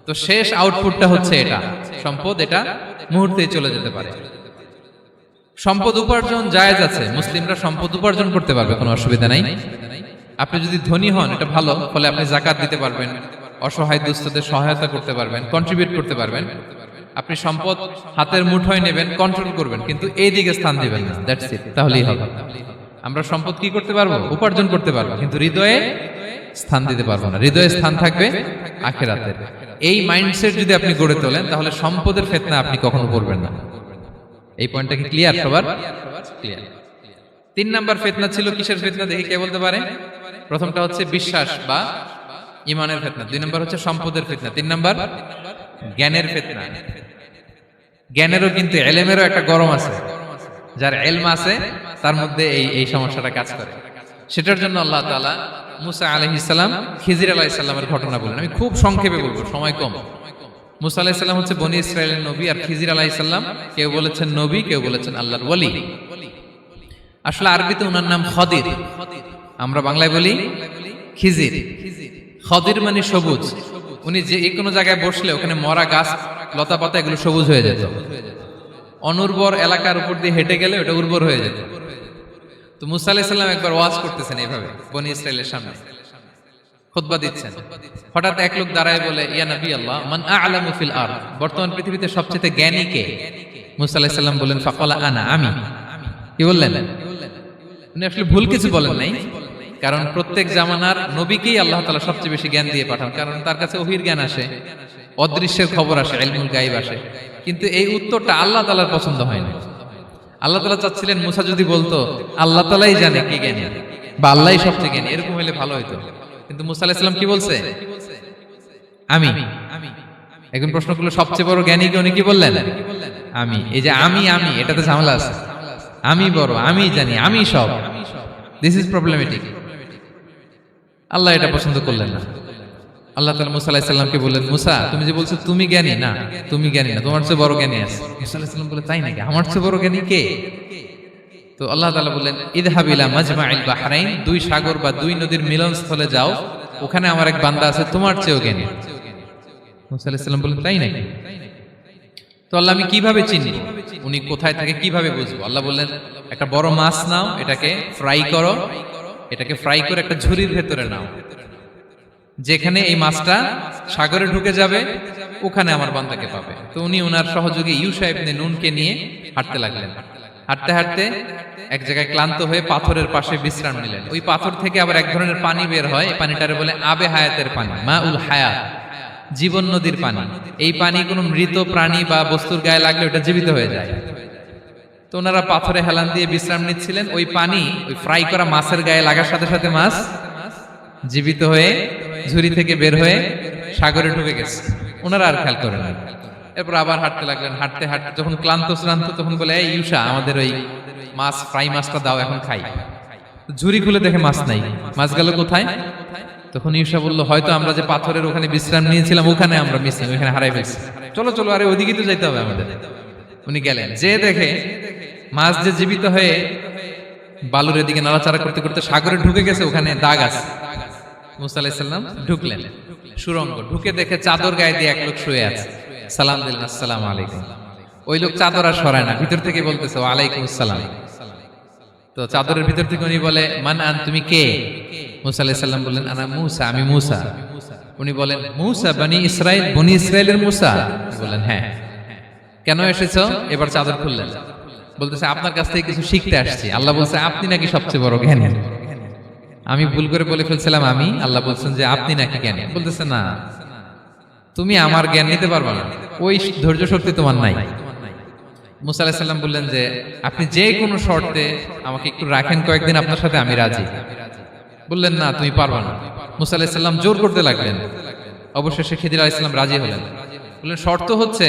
তো শেষ আউটপুটটা হচ্ছে এটা, সম্পদ এটা মুহূর্তেই চলে যেতে পারে। সম্পদ উপার্জন জায়েজ আছে, মুসলিমরা সম্পদ উপার্জন করতে পারবে, কোনো অসুবিধা নাই। আপনি যদি ধনী হন এটা ভালো, ফলে আপনি যাকাত দিতে পারবেন, অসহায় দুস্থদের সহায়তা করতে পারবেন, কন্ট্রিবিউট করতে পারবেন। আপনি সম্পদ হাতের মুঠোয় নেবেন, কন্ট্রোল করবেন, কিন্তু এই দিকে স্থান দিবেন না, দ্যাটস ইট, তাহলেই হবে। আমরা সম্পদ কি করতে পারবো? উপার্জন করতে পারবো, কিন্তু হৃদয়ে স্থান দিতে পারবো না। হৃদয়ে স্থান থাকবে আখিরাতে। এই মাইন্ডসেট যদি আপনি গড়ে তোলেন তাহলে সম্পদের ফিতনা আপনি কখনো পড়বেন না। এই পয়েন্টটা কি ক্লিয়ার সবার? ক্লিয়ার। 3 নাম্বার ফিতনা ছিল কিসের ফিতনা দেখি কে বলতে পারে? প্রথমটা হচ্ছে বিশ্বাস বা ঈমানের ফিতনা, 2 নাম্বার হচ্ছে সম্পদের ফিতনা, 3 নাম্বার জ্ঞানের ফিতনা। জ্ঞানেরও কিন্তু ইলমেরও একটা গরম আছে, যার ইলম আছে তার মধ্যে এই সমস্যাটা কাজ করে। সেটার জন্য আল্লাহ তাআলা মুসা আলাইহিস সালাম, খিজির আলাইহিস সালামের ঘটনা বলেন। আমি খুব সংক্ষেপে বলবো, সময় কম। মুসা আলাইহিস সালাম হচ্ছে বনি ইসরাইলের নবী, আর খিজির আলাইহিস সালাম কেউ বলেছেন নবী, কেউ বলেছেন আল্লাহর ওলি। আসলে আরবিতে ওনার নাম খদির, আমরা বাংলায় বলি খিজির। খদির মানে সবুজ। উনি যে কোনো জায়গায় বসলে ওখানে মরা গাছ লতা পাতা এগুলো সবুজ হয়ে যেত। অনুর্বর এলাকার উপর দিয়ে হেঁটে গেলে ওটা উর্বর হয়ে যেত। তো মুসা আলাইহিস সালাম একবার ওয়াজ করতেছেন এইভাবে বনি ইসরাইলের সামনে। খুতবা দিচ্ছেন, হঠাৎ এক লোক দাঁড়ায় বলে, ইয়া নবী আল্লাহ, মান আ'লামু ফিল আরদ, বর্তমান পৃথিবীতে সবচেয়ে জ্ঞানী কে? মুসা আলাইহিস সালাম বললেন, ফাকালা আনা, আমি। কি বললেন? উনি আসলে ভুল কিছু বলেন নাই, কারণ প্রত্যেক জামানার নবীকেই আল্লাহ তাআলা সবচেয়ে বেশি জ্ঞান দিয়ে পাঠান, কারণ তার কাছে ওহীর জ্ঞান আসে, অদৃশ্যের খবর আসে, ইলমুল গায়ব আসে। কিন্তু এই উত্তরটা আল্লাহ তাআলার পছন্দ হয় না। আল্লাহ তাআলা চাচ্ছিলেন মুসা যদি বলতো আল্লাহ তাআলাই জানে কে জ্ঞানী বা আল্লাহই সবচেয়ে জ্ঞানী, এরকম হলে ভালো হতো। কিন্তু মুসা আলাইহিস সালাম কি বলছে? আমি। এখন প্রশ্ন করলো সবচেয়ে বড় জ্ঞানী কে? উনি কি বললেন? আমি। এই যে আমি এটাতে ঝামেলা আছে। আমি বড়, আমি জানি, আমি সব, দিস ইজ প্রবলেমেটিক। আল্লাহ এটা পছন্দ করলেন না। আল্লাহ তাআলা মুসা আলাইহিস সালামকে বললেন, মুসা তুমি যে বলছো তুমি জ্ঞানী, না তুমি জ্ঞানী না, তোমার চেয়ে বড় জ্ঞানী আছে। মুসা আলাইহিস সালাম বলে, তাই নাকি? আমার চেয়ে বড় জ্ঞানী কে? তো আল্লাহ তাআলা বললেন, ইযহাব ইলা মাজমাইল বাহরাইন, দুই সাগর বা দুই নদীর মিলনস্থলে যাও, ওখানে আমার এক বান্দা আছে তোমার চেয়েও জ্ঞানী। মুসা আলাইহিস সালাম বললেন, তাই নাকি? তো আল্লাহ, আমি কিভাবে চিনি উনি কোথায় থাকে, কিভাবে বুঝবো? আল্লাহ বললেন, একটা বড় মাছ নাও, এটাকে ফ্রাই করো, এটাকে ফ্রাই করে একটা ঝুড়ির ভেতরে নাও, যেখানে এই মাছটা সাগরে ঢুকে যাবে ওখানে আমার বান্দাকে পাবে। তো উনি ওনার সহযোগী ইউশা ইবনে নুনকে নিয়ে হাঁটতে লাগলেন। হাঁটতে হাঁটতে এক জায়গায় ক্লান্ত হয়ে পাথরের পাশে বিশ্রাম নিলেন। ওই পাথর থেকে আবার এক ধরনের পানি বের হয়, এই পানিটারে বলে আবে হায়াতের পানি, মা উল হায়াত, জীবন নদীর পানি। এই পানি কোনো মৃত প্রাণী বা বস্তুর গায়ে লাগলে ওটা জীবিত হয়ে যায়। তো ওনারা পাথরে হেলান দিয়ে বিশ্রাম নিচ্ছিলেন, ওই পানি ওই ফ্রাই করা মাছের গায়ে লাগার সাথে সাথে মাছ জীবিত হয়ে ঝুড়ি থেকে বের হয়ে সাগরে ঢুকে গেছে। ওনারা আর খেয়াল করেন না। এরপর আবার হাঁটতে লাগলেন। হাঁটতে হাঁটতে যখন ক্লান্ত শ্রান্ত, তখন বলে, এই ইউশা, আমাদের ওই মাছ ফ্রাই মাছটা দাও, এখন খাই। ঝুড়ি খুলে দেখে মাছ নাই। মাছ গেল কোথায়? তখন ইউশা বলল, হয়তো আমরা যে পাথরের ওখানে বিশ্রাম নিয়েছিলাম ওখানে আমরা মিসিং, ওখানে হারাই ফেলছি। চলো চলো, আরে ওইদিকে তো যাইতে হবে আমাদের। উনি গেলেন, যে দেখে মাছ যে জীবিত হয়ে বালুর এদিকে নাড়াচাড়া করতে করতে সাগরে ঢুকে গেছে, ওখানে দাগ আছে। মুসা আলাইহিস সালাম ঢুকলেন সুরঙ্গ, ঢুকে দেখে চাদর গায়ে দিয়ে এক লোক শুয়ে আছে। সালাম দিলেন, আসসালামু আলাইকুম। ওই লোক চাদর আর সরায় না, ভিতর থেকে বলতেছে, ওয়ালাইকুম আসসালাম। তো চাদরের ভিতর থেকে উনি বলে, মান আন, তুমি কে? মুসা আলাইহিস সালাম বললেন, আনা মুসা, আমি মুসা। উনি বলেন, মুসা বনি ইসরাইল, বনি ইসরাইলের মুসা? বললেন, হ্যাঁ। কেন এসেছো? এবার চাদর খুললেন, বলতেছে, আপনার কাছ থেকে কিছু শিখতে আসছি। আল্লাহ বলছে, আপনি নাকি সবচেয়ে বড় জ্ঞানী। আমি ভুল করে বলে ফেলছিলাম আমি, আল্লাহ বলছেন যে আপনি নাকি জ্ঞানী। বলতেছে, না, তুমি আমার জ্ঞান নিতে পারবে না, ওই ধৈর্য শক্তি তোমার নাই। মুসা আলাইহিস সালাম বললেন যে, আপনি যে কোনো শর্তে আমাকে একটু রাখেন কয়েকদিন, আপনার সাথে আমি রাজি। বললেন, না, তুমি পারবে না। মুসা আলাইহিস সালাম জোর করতে লাগলেন। অবশেষে খিদির আলাইহিস সালাম রাজি হলেন। বললেন, শর্ত হচ্ছে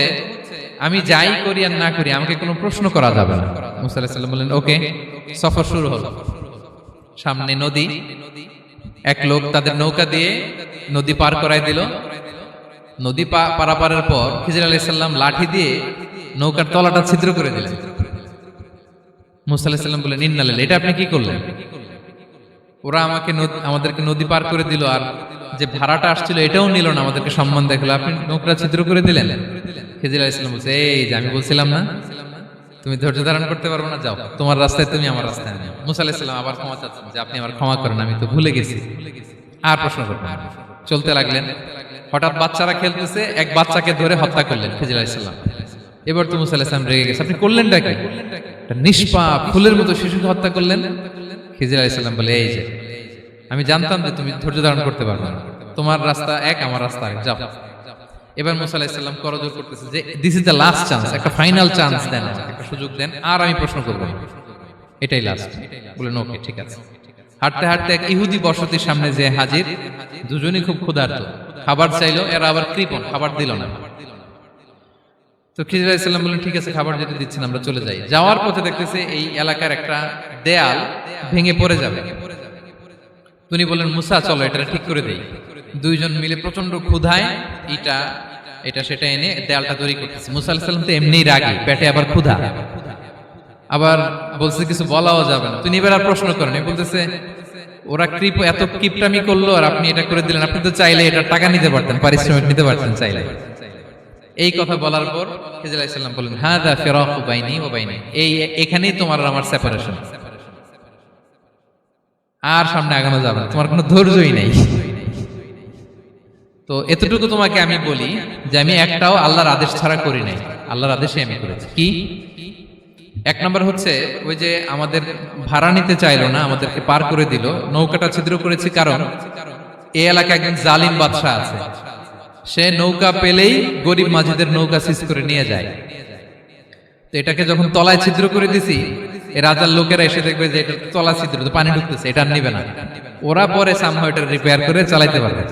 আমি যাই করি আর না করি আমাকে কোনো প্রশ্ন করা যাবে না। মুসা আলাইহিস সালাম বললেন, ওকে। সফর শুরু হলো। সামনে নদী, এক লোক তাদের নৌকা দিয়ে নদী পার করাই দিল। নদী পারাপারের পর খিজির আলাইহিস সালাম লাঠি দিয়ে নৌকার তলাটা ছিদ্র করে দিলেন। মুসা আলাইহিস সালাম বললেন, ইন্না লিল্লাহি, এটা আপনি কি করলেন? ওরা আমাদেরকে নদী পার করে দিল, আর যে ভাড়াটা আসছিল এটাও নিল না, আমাদেরকে সম্মান দেখলো, আপনি নৌকা ছিদ্র করে দিলেন। খিজির আলাইহিস সালাম বলছে, এই যে আমি বলছিলাম না তুমি ধৈর্য ধারণ করতে পারবে না, যাও, তোমার রাস্তায় তুমি, আমার রাস্তায় আমি। মুসা আলাইহিস সালাম আবার ক্ষমা চাচ্ছেন যে আপনি আমার ক্ষমা করেন, আমি তো ভুলে গেছি, আর প্রশ্ন করবেন না। চলতে লাগলেন। হঠাৎ বাচ্চারা খেলতেছে, এক বাচ্চাকে ধরে হত্যা করলেন খিজির আলাইহিস সালাম। এবার তো মুসা আলাইহিস সালাম রেগে গেছে, আপনি করলেনটা কি? একটা নিষ্পাপ ফুলের মতো শিশুকে হত্যা করলেন। খিজির আলাইহিস সালাম বলে, এই যে আমি জানতাম যে তুমি ধৈর্য ধারণ করতে পারবে না, তোমার রাস্তা এক, আমার রাস্তা এক, যাও। এবার মুসা আলাইহিস সালাম করজোর করতেছে যে this is the last chance, একটা ফাইনাল চান্স দেন, একটা সুযোগ দেন, আর আমি প্রশ্ন করব না, এটাই লাস্ট। বলেন, ওকে, ঠিক আছে। হাঁটতে হাঁটতে এক ইহুদি বসতির সামনে যে হাজির, দুজনই খুব ক্ষুধার্ত, খাবার চাইলো, এরা আবার কৃপণ, খাবার দিল না। তো খিজির আলাইহিস সালাম বললেন, ঠিক আছে, খাবার যেটা দিচ্ছেন আমরা চলে যাই। যাওয়ার পথে দেখতেছে এই এলাকার একটা দেয়াল ভেঙে পড়ে যাবে। তিনি বললেন, মুসা চলো এটা ঠিক করে দেই। দুইজন মিলে প্রচন্ড ক্ষুধায় এটা সেটা এনে দেয়ালটা তৈরি করতেছে। মুসা আলাইহিস সালাম তো এমনিই রাগী, পেটে আবার ক্ষুধা, আবার বলছে কিছু বলাও যাবে না। তিনি এবার আর প্রশ্ন করেন, বলতেছে, ওরা এত কিপটামি করলো আর আপনি এটা করে দিলেন, আপনি তো চাইলে এটা টাকা নিতে পারতেন, পারিশ্রমিক নিতে পারতেন চাইলে। এই কথা বলার পর খিজির আলাইহিস সালাম বললেন, হাযা ফিরাকু বাইনি ওয়া বাইনি, এখানেই তোমার আর আমার সেপারেশন, আর সামনে আগানো যাবে না, তোমার কোনো ধৈর্যই নাই। তো এতটুকু তোমাকে আমি বলি যে আমি একটাও আল্লাহর আদেশ ছাড়া করি নাই, আল্লাহর আদেশে আমি করেছি। কি? এক নম্বর হচ্ছে ওই যে আমাদের ভাড়া নিতে চাইলো না, আমাদেরকে পার করে দিল, নৌকাটা ছিদ্র করেছি কারণ এই এলাকায় একজন জালিম বাদশা আছে, সে নৌকা পেলেই গরিব মাঝিদের নৌকা সিজ করে নিয়ে যায়। তো এটাকে যখন তলায় ছিদ্র করে দিছি, এই রাজার লোকেরা এসে দেখবে যে এটা তলা ছিদ্র, তো পানি ঢুকতেছে, এটা আর নিবে না, ওরা পরে সামহাও এটা রিপেয়ার করে চালাইতে পারবে।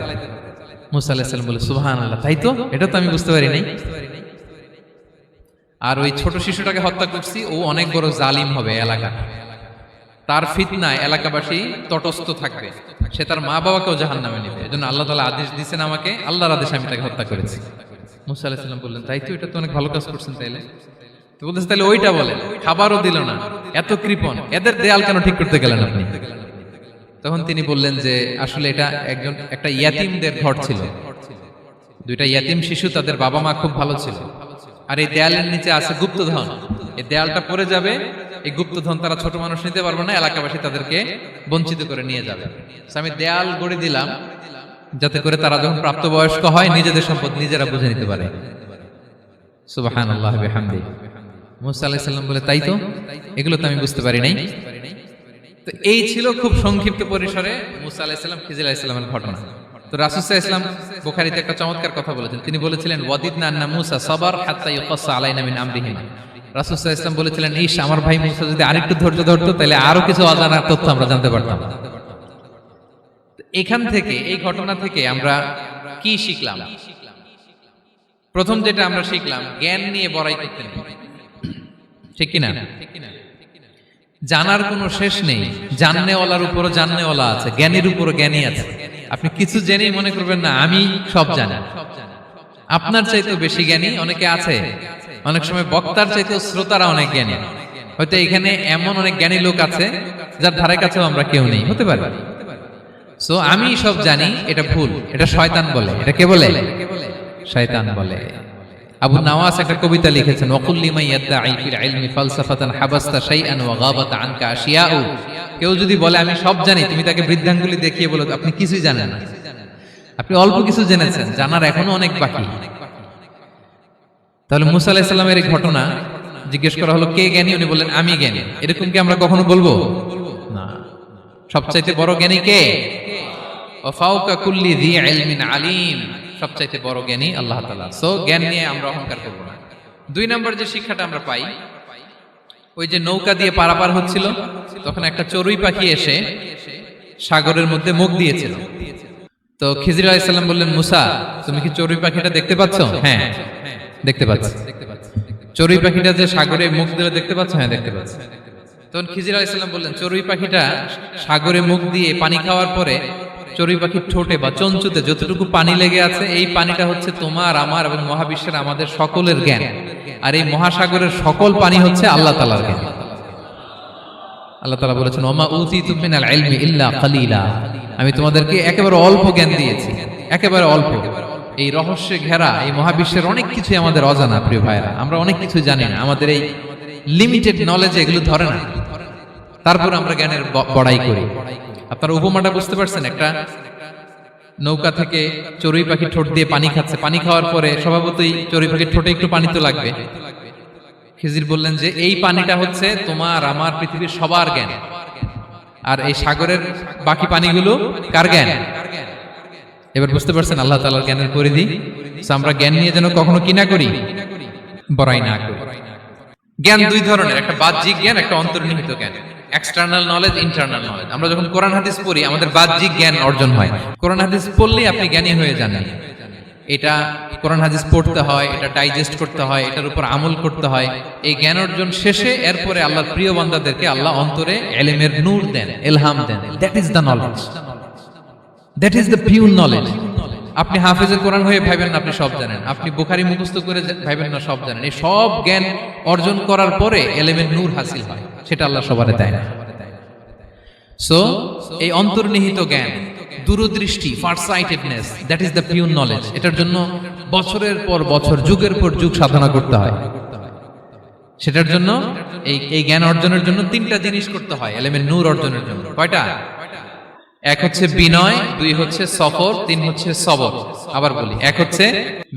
মুসা আলাইহিস সালাম বলে সুবহানাল্লাহ, তাই তো, এটা তো আমি বুঝতে পারি নাই। আর ওই ছোট শিশুটাকে হত্যা করছি, ও অনেক বড় জালিম হবে এলাকা, তার ফিতনায় এলাকাবাসী তটস্থ থাকবে, সে তার মা বাবাকেও জাহান্নামে নেবে। এজন্য আল্লাহ তাআলা আদেশ দিয়েছেন আমাকে, আল্লাহর আদেশে আমি তাকে হত্যা করেছি। মুসা আলাইহিস সালাম বললেন তাই তো, এটা তো অনেক ভালো কাজ করছেন। তাইলে তো বলতেছে তাহলে ওইটা বলেন, খাবারও দিল না, এত কৃপণ, এদের দেয়াল কেন ঠিক করতে গেলেন আপনি? তখন তিনি বললেন যে আসলে এটা একটা ইয়াতিমদের ঘর ছিল, দুইটা ইয়াতিম শিশু, তাদের বাবা মা খুব ভালো ছিল, আর এই দেয়ালের নিচে আছে গুপ্তধন, এই দেয়ালটা পড়ে যাবে, এই গুপ্তধন তারা ছোট মানুষ নিতে পারবে না, এলাকাবাসী তাদেরকে বঞ্চিত করে নিয়ে যাবে। আমি দেয়াল গড়ে দিলাম যাতে করে তারা যখন প্রাপ্তবয়স্ক হয় নিজেদের সম্পদ নিজেরা বুঝে নিতে পারে। সুবহানাল্লাহ বিহামদি। মুসা আলাইহিস সালাম বলে তাই তো, এগুলো তো আমি বুঝতে পারি নাই। তো এই ছিল খুব সংক্ষিপ্ত পরিসরে মুসা আলাইহিস সালাম খিজির আলাইহিস সালামের ঘটনা। তো রাসূল সাল্লাল্লাহু আলাইহি ওয়াসাল্লাম বুখারীতে একটা চমৎকার কথা বলেছেন, তিনি বলেছিলেন ওয়াদিদনা আন্না মুসা সাবার হাত্তা ইউকাসা আলাইনা মিন আমরিহিমা। রাসূল সাল্লাল্লাহু আলাইহি ওয়াসাল্লাম বলেছিলেন ইস, আমার ভাই মুসা যদি আরেকটু ধৈর্য ধরতো তাহলে আরো কিছু অজানা তথ্য আমরা জানতে পারতাম। এখান থেকে, এই ঘটনা থেকে আমরা কি শিখলাম? প্রথম যেটা আমরা শিখলাম, জ্ঞান নিয়ে বড়াই করতে নেই, ঠিক কিনা? জানার কোনো শেষ নেই, জাননেওয়ালার উপরও জাননেওয়ালা আছে, জ্ঞানীর উপরও জ্ঞানী আছে। আপনি কিছু জেনেই মনে করবেন না আমি সব জানি, আপনার চাইতেও বেশি জ্ঞানী অনেকে আছে। অনেক সময় বক্তার চাইতেও শ্রোতারা অনেক জ্ঞানী। হয়তো এখানে এমন অনেক জ্ঞানী লোক আছে যার ধারে কাছেও আমরা কেউ নেই, হতে পারে। সো আমি সব জানি, এটা ভুল, এটা শয়তান বলে। এটা কে বলে? শয়তান বলে। আবু নাওয়াস একটা কবিতা লিখেছেন, ওয়াকুল লিমান ইয়াদঈ ফিল ইলমি ফালসাফাতান হাবাসতা শাইআন ওয়া গাবাত আনকা আশিয়াউ। কেউ যদি বলে আমি সব জানি, তুমি তাকে বৃদ্ধাঙ্গুলি দেখিয়ে বলো আপনি কিছুই জানেন না, আপনি অল্প কিছু জেনেছেন, জানার এখনো অনেক বাকি। তাহলে মুসা আলাইহিস সালামের এই ঘটনা জিজ্ঞেস করা হলো কে জ্ঞানী, উনি বললেন আমি জ্ঞানী। এরকম কি আমরা কখনো বলবো? না। সবচাইতে বড় জ্ঞানী কে? ওয়া ফাওকা কুল্লি যী ইলমিন আলিম। সবচাইতে বড় জ্ঞানী আল্লাহ তাআলা। সো জ্ঞান নিয়ে আমরা অহংকার করব না। দুই নম্বর যে শিক্ষাটা আমরা পাই, ওই যে নৌকা দিয়ে পারাপার হচ্ছিল, তখন একটা চড়ুই পাখি এসে সাগরের মধ্যে মুখ দিয়েছিল। তো খিজির আলাইহিস সালাম বললেন মুসা, তুমি কি চড়ুই পাখিটা দেখতে পাচ্ছ? হ্যাঁ দেখতে পাচ্ছি। চড়ুই পাখিটা যে সাগরে মুখ দিলে দেখতে পাচ্ছ? হ্যাঁ দেখতে পাচ্ছি। তখন খিজির আলাইহিস সালাম বললেন চড়ুই পাখিটা সাগরে মুখ দিয়ে পানি খাওয়ার পরে চড়ুই পাখির ঠোঁটে বা চঞ্চুতে যতটুকু পানি লেগে আছে, এই পানিটা হচ্ছে তোমার, আমার এবং মহাবিশ্বের আমাদের সকলের জ্ঞান। আর এই মহাসাগরের সকল পানি হচ্ছে আল্লাহ তাআলার জ্ঞান। আল্লাহ তাআলা বলেছেন ওমা উতিতু মিনাল ইলমি ইল্লা কালিলা। আমি তোমাদেরকে একেবারে অল্প জ্ঞান দিয়েছি, একেবারে অল্প। এই রহস্যে ঘেরা এই মহাবিশ্বের অনেক কিছু আমাদের অজানা। প্রিয় ভাইরা, আমরা অনেক কিছু জানি না, আমাদের এই লিমিটেড নলেজে এগুলো ধরে না, তারপর আমরা জ্ঞানের বড়াই করি। আপনারা উপমাটা বুঝতে পারছেন? একটা নৌকা থেকে চড়ুই পাখি ঠোঁট দিয়ে পানি খাচ্ছে, পানি খাওয়ার পরে স্বভাবতই চড়ুই পাখির ঠোঁটে একটু পানি তো লাগবে। খিজির বললেন যে এই পানিটা হচ্ছে তোমার আমার পৃথিবীর সবার জ্ঞান, আর এই সাগরের বাকি পানিগুলো কার জ্ঞান? এবার বুঝতে পারছেন আল্লাহ তাআলার জ্ঞানের পরিধি। আমরা জ্ঞান নিয়ে যেন কখনো কি না করি, বড়াই না করি। জ্ঞান দুই ধরনের, একটা বাহ্যিক জ্ঞান, একটা অন্তর্নিহিত জ্ঞান। External knowledge, internal knowledge. আমরা যখন কোরআন হাদিস পড়ি আমাদের বাহ্যিক জ্ঞান অর্জন হয়। কোরআন হাদিস পড়লেই আপনি জ্ঞানী হয়ে যান। এটা কোরআন হাদিস পড়তে হয়, এটা ডাইজেস্ট করতে হয়, এটার উপর আমল করতে হয়। এই জ্ঞান অর্জন শেষে এরপরে আল্লাহর প্রিয় বান্দাদেরকে আল্লাহ অন্তরে ইলমের নূর দেন, ইলহাম দেন। That is the knowledge, that is the pure knowledge. আপনি হাফেজে কোরআন হয়ে ভাবেন না আপনি সব জানেন, আপনি বুখারী মুখস্থ করে ভাবেন না সব জানেন। এই সব জ্ঞান অর্জন করার পরে ইলমের নূর হাসিল হয়, সেটা আল্লাহ সবারে দেয় না। সো এই অন্তর্নিহিত জ্ঞান, দূরদৃষ্টি, farsightedness, that is the pure knowledge. এটার জন্য বছরের পর বছর, যুগের পর যুগ সাধনা করতে হয়। সেটার জন্য এই জ্ঞান অর্জনের জন্য তিনটা জিনিস করতে হয় ইলমের নূর অর্জনের জন্য। কয়টা? এক হচ্ছে বিনয়, দুই হচ্ছে সফর, তিন হচ্ছে সবর। আবার বলি, এক হচ্ছে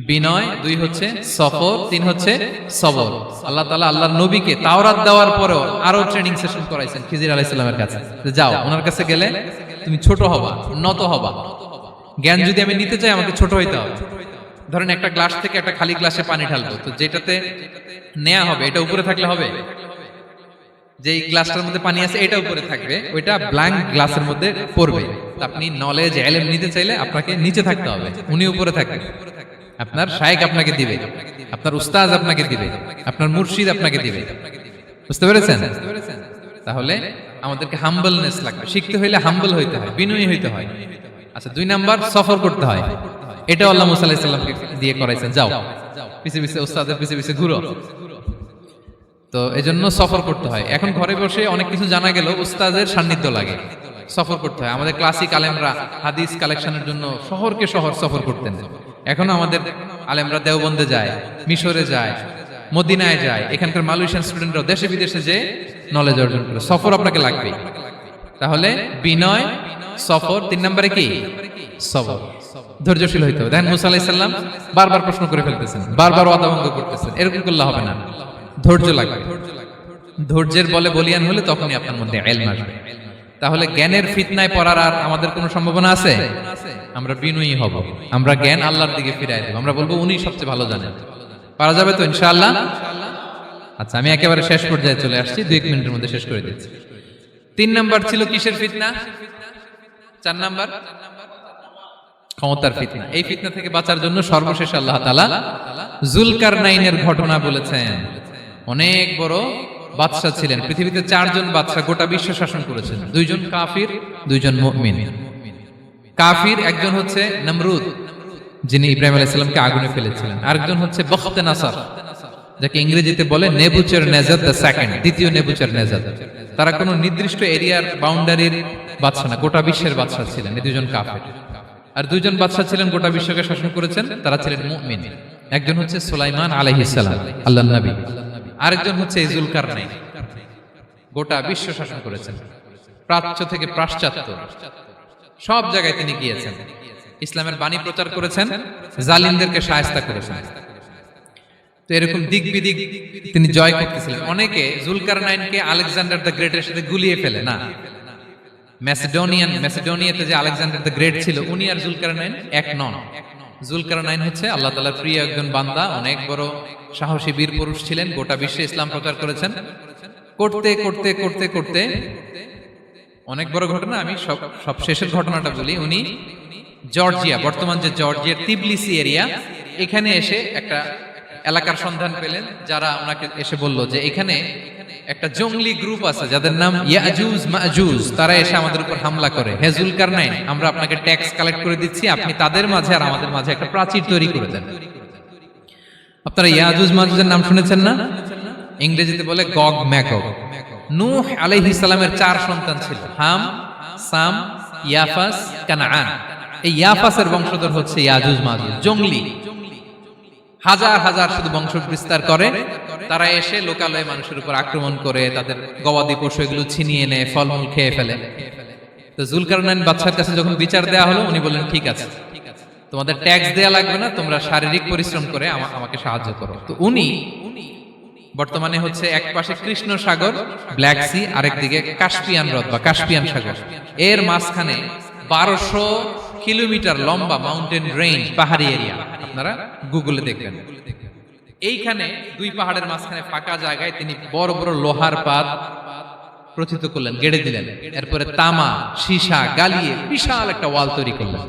বিনয়, দুই হচ্ছে সফর, তিন হচ্ছে সবর। আল্লাহ তাআলা আল্লাহর নবীকে তাওরাত দেওয়ার পরেও আরো ট্রেনিং সেশন করাইছেন খিজির আলাইহিস সালামের কাছে, যে যাও ওনার কাছে গেলে তুমি ছোট হবা, নত হবা। জ্ঞান যদি আমি নিতে চাই আমাকে ছোট হইতে হবে। ধরেন একটা গ্লাস থেকে একটা খালি গ্লাসে পানি ঢালবো, তো যেটাতে নেওয়া হবে এটা উপরে থাকলে হবে? যে গ্লাসটার মধ্যে পানি আছে এটা উপরে থাকবে, ওইটা ব্ল্যাঙ্ক গ্লাসের মধ্যে পড়বে। আপনি নলেজ ইলম নিতে চাইলে আপনাকে নিচে থাকতে হবে, উনি উপরে থাকবেন। আপনার শায়েখ আপনাকে দিবে, আপনার উস্তাজ আপনাকে দিবে, আপনার মুর্শিদ আপনাকে দিবে। বুঝতে পেরেছেন? তাহলে আমাদেরকে হাম্বলনেস লাগবে, শিখতে হইলে হাম্বল হইতে হয়, বিনয়ী হইতে হয়। আচ্ছা, 2 নাম্বার সফর করতে হয়। এটা আল্লাহ মুসা আলাইহিস সালামকে দিয়ে করাইছেন, যাও পিছে পিছে উস্তাদের পিছে পিছে ঘুরো। তো এজন্য সফর করতে হয়। এখন ঘরে বসে অনেক কিছু জানা গেল, উস্তাদের সান্নিধ্য লাগে, সফর করতে হয়। আমাদের ক্লাসিক আলেমরা হাদিস কালেকশনের জন্য শহরকে শহর সফর করতেন। এখনো আমাদের আলেমরা দেওবন্দে যায়, মিশরে যায়, মদিনায় যায়। এখানকার মালয়েশিয়ান স্টুডেন্টরাও দেশে বিদেশে যে নলেজ অর্জন করে। সফর আপনাকে লাগবে। তাহলে বিনয়, সফর, 3 নম্বরে কি সবর। ধৈর্যশীল হইতে হবে। দেখেন মুসা আলাইহিস সালাম বারবার প্রশ্ন করে ফেলতেছেন, বারবার ওয়াদা ভঙ্গ করতেছেন, এরকম করলে হবে না। ধৈর্য লাগবে। ধৈর্যের বলে বলিয়ান হলে তখনই আপনার মধ্যে ইলম আসবে। তাহলে জ্ঞানের ফিতনায় পড়ার আর আমাদের কোনো সম্ভাবনা আছে? আমরা বিনয়ী হব, আমরা জ্ঞান আল্লাহর দিকে ফিরাই দেব, আমরা বলবো উনি সবচেয়ে ভালো জানেন। পারা যাবে তো ইনশাআল্লাহ? আচ্ছা, আমি একেবারে শেষ পর্যায়ে চলে আসছি, 2 মিনিটের মধ্যে শেষ করে দিচ্ছি। 3 নাম্বার ছিল কিসের ফিতনা? 4 নাম্বার ক্ষমতার ফিতনা। এই ফিতনা থেকে বাঁচার জন্য সর্বশেষ আল্লাহ তাআলা যুলকারনাইনের ঘটনা বলেছেন। অনেক বড় বাদশা ছিলেন, পৃথিবীতে 4 জন বাদশা গোটা বিশ্ব শাসন করেছেন। 2 জন কাফির, 2 জন মুমিন। কাফির একজন হচ্ছে নমরুদ, যিনি ইব্রাহিম আলাইহিস সালামকে আগুনে ফেলেছিলেন। আরেকজন হচ্ছে বখতে নাসার, যাকে ইংরেজিতে বলে নেবুচারনেজার দ্য সেকেন্ড, দ্বিতীয় নেবুচারনেজার। তারা কোনো নির্দিষ্ট এরিয়ার বাউন্ডারির বাদশা না, গোটা বিশ্বের বাদশা ছিলেন। এই 2 জন কাফির। আর 2 জন বাদশা ছিলেন গোটা বিশ্বকে শাসন করেছেন, তারা ছিলেন মুমিন। একজন হচ্ছে সুলাইমান আলাইহিস সালাম, আল্লাহর নবী। আরেকজন হচ্ছে যুলকারনাইন, গোটা বিশ্ব শাসন করেছেন, প্রাচ্য থেকে পাশ্চাত্য সব জায়গায় তিনি গিয়েছেন, ইসলামের বাণী প্রচার করেছেন, জালিমদেরকে শায়েস্তা করেছেন। তো এরকম দিক বিদিক তিনি জয় করতেছিলেন। অনেকে যুলকারনাইনকে আলেকজান্ডার দ্য গ্রেটের সাথে গুলিয়ে ফেলে না। ম্যাসিডোনিয়াতে যে আলেকজান্ডার দ্য গ্রেট ছিল, উনি আর যুলকারনাইন এক নন। যুলকারনাইন হচ্ছে আল্লাহ তাআলার প্রিয় একজন বান্দা, অনেক বড় সাহসী বীর পুরুষ ছিলেন, গোটা বিশ্বে ইসলাম প্রচার করেছেন। করতে করতে করতে করতে অনেক বড় ঘটনা, আমি সব শেষের ঘটনাটা বলি। উনি জর্জিয়া, বর্তমান যে জর্জিয়ার তিবলিসি এরিয়া, এখানে এসে একটা এলাকার সন্ধান পেলেন, যারা ওনাকে এসে বলল যে এখানে একটা জঙ্গলি গ্রুপ আছে যাদের নাম ইয়াজুজ মাজুজ, তারা এসে আমাদের উপর হামলা করে। হে যুলকারনাইন, আমরা আপনাকে ট্যাক্স কালেক্ট করে দিচ্ছি, আপনি তাদের মাঝে আর আমাদের মাঝে একটা প্রাচীর তৈরি করে দেন। আপনারা ইয়াজুজ মাজুজের নাম শুনেছেন না? ইংরেজিতে বলে গগ ম্যাগগ। নূহ আলাইহিস সালামের 4 সন্তান ছিল, হাম, সাম, ইয়াফাস, কানাআন। এই ইয়াফাসের বংশধর হচ্ছে ইয়াজুজ মাজুজ, জঙ্গলি, হাজার হাজার শুধু বংশ বিস্তার করে। তারা এসে লোকালয়ে মানুষের উপর আক্রমণ করে, তাদের গবাদি পশু এগুলো ছিনিয়ে নেয়, ফলমূল খেয়ে ফেলে। তো যুলকারনাইন বাদশার কাছে যখন বিচার দেওয়া হলো, উনি বললেন ঠিক আছে, তোমাদের ট্যাক্স দেয়া লাগবে না, তোমরা শারীরিক পরিশ্রম করে আমাকে সাহায্য করো। তো উনি বর্তমানে হচ্ছে এক পাশে কৃষ্ণ সাগর, ব্ল্যাক সি, আরেক দিকে কাস্পিয়ান হ্রদ বা কাস্পিয়ান সাগর, এর মাঝখানে 1200 কিলোমিটার লম্বা মাউন্টেন রেঞ্জ, পাহাড়ি এরিয়া। আপনারা গুগলে দেখবেন। এইখানে 2 পাহাড়ের মাঝখানে ফাঁকা জায়গায় তিনি বড় বড় লোহার পাত প্রথিত করলেন, গেড়ে দিলেন। এরপরে তামা, সীসা গালিয়ে বিশাল একটা ওয়াল তৈরি করলেন।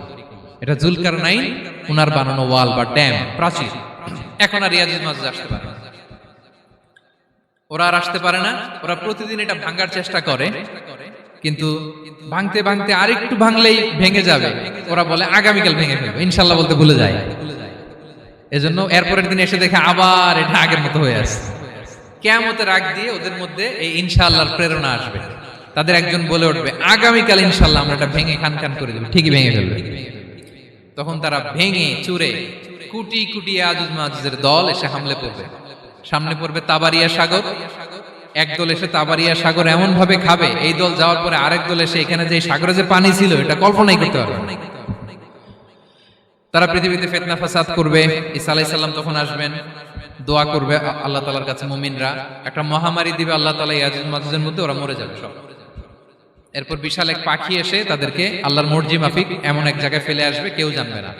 এটা যুলকারনাইন উনার বানানো ওয়াল বা ড্যাম, প্রাচীর। এখন আর ইয়াজুজ মাজুজ আসতে পারে না, ওরা আর আসতে পারে না। ওরা প্রতিদিন এটা ভাঙার চেষ্টা করে, কিন্তু ভাঙতে ভাঙতে আরেকটু ভাঙলেই ভেঙে যাবে। ওরা বলে আগামীকাল ভেঙে ফেলবে, ইনশাল্লাহ বলতে ভুলে যায়। এজন্য এরপরের দিন এসে দেখে আবার এটা আগের মতো হয়ে আসছে। কিয়ামতের আগ দিয়ে ওদের মধ্যে এই ইনশাআল্লাহর প্রেরণা আসবে। তাদের একজন বলে উঠবে, আগামীকাল ইনশাআল্লাহ আমরা এটা ভেঙে খান খান করে দেব, ঠিকই ভেঙে ফেলবে। তখন তারা ভেঙে চুরে কুটি কুটি ইয়াজুজ মাজুজের দল এসে হামলে পড়বে। সামনে পড়বে তাবারিয়া সাগর, একদল এসে তাবারিয়া সাগর এমন ভাবে খাবে, এই দল যাওয়ার পরে আরেক দল এসে এখানে যে সাগরে যে পানি ছিল এটা কল্পনাই করতে পারবে না। তারা পৃথিবীতে ফিতনা ফাসাদ করবে। ঈসা আলাইহিস সালাম তখন আসবেন, দোয়া করবে আল্লাহ তাআলার কাছে মুমিনরা, একটা মহামারী দিবে আল্লাহ তাআলা ইয়াজুজ মাজুজের মধ্যে, ওরা মরে যাবে সব। এরপর বিশাল এক পাখি এসে তাদেরকে আল্লাহর মর্জি মাফিক এমন এক জায়গায় ফেলে আসবে, কেউ জানবে না।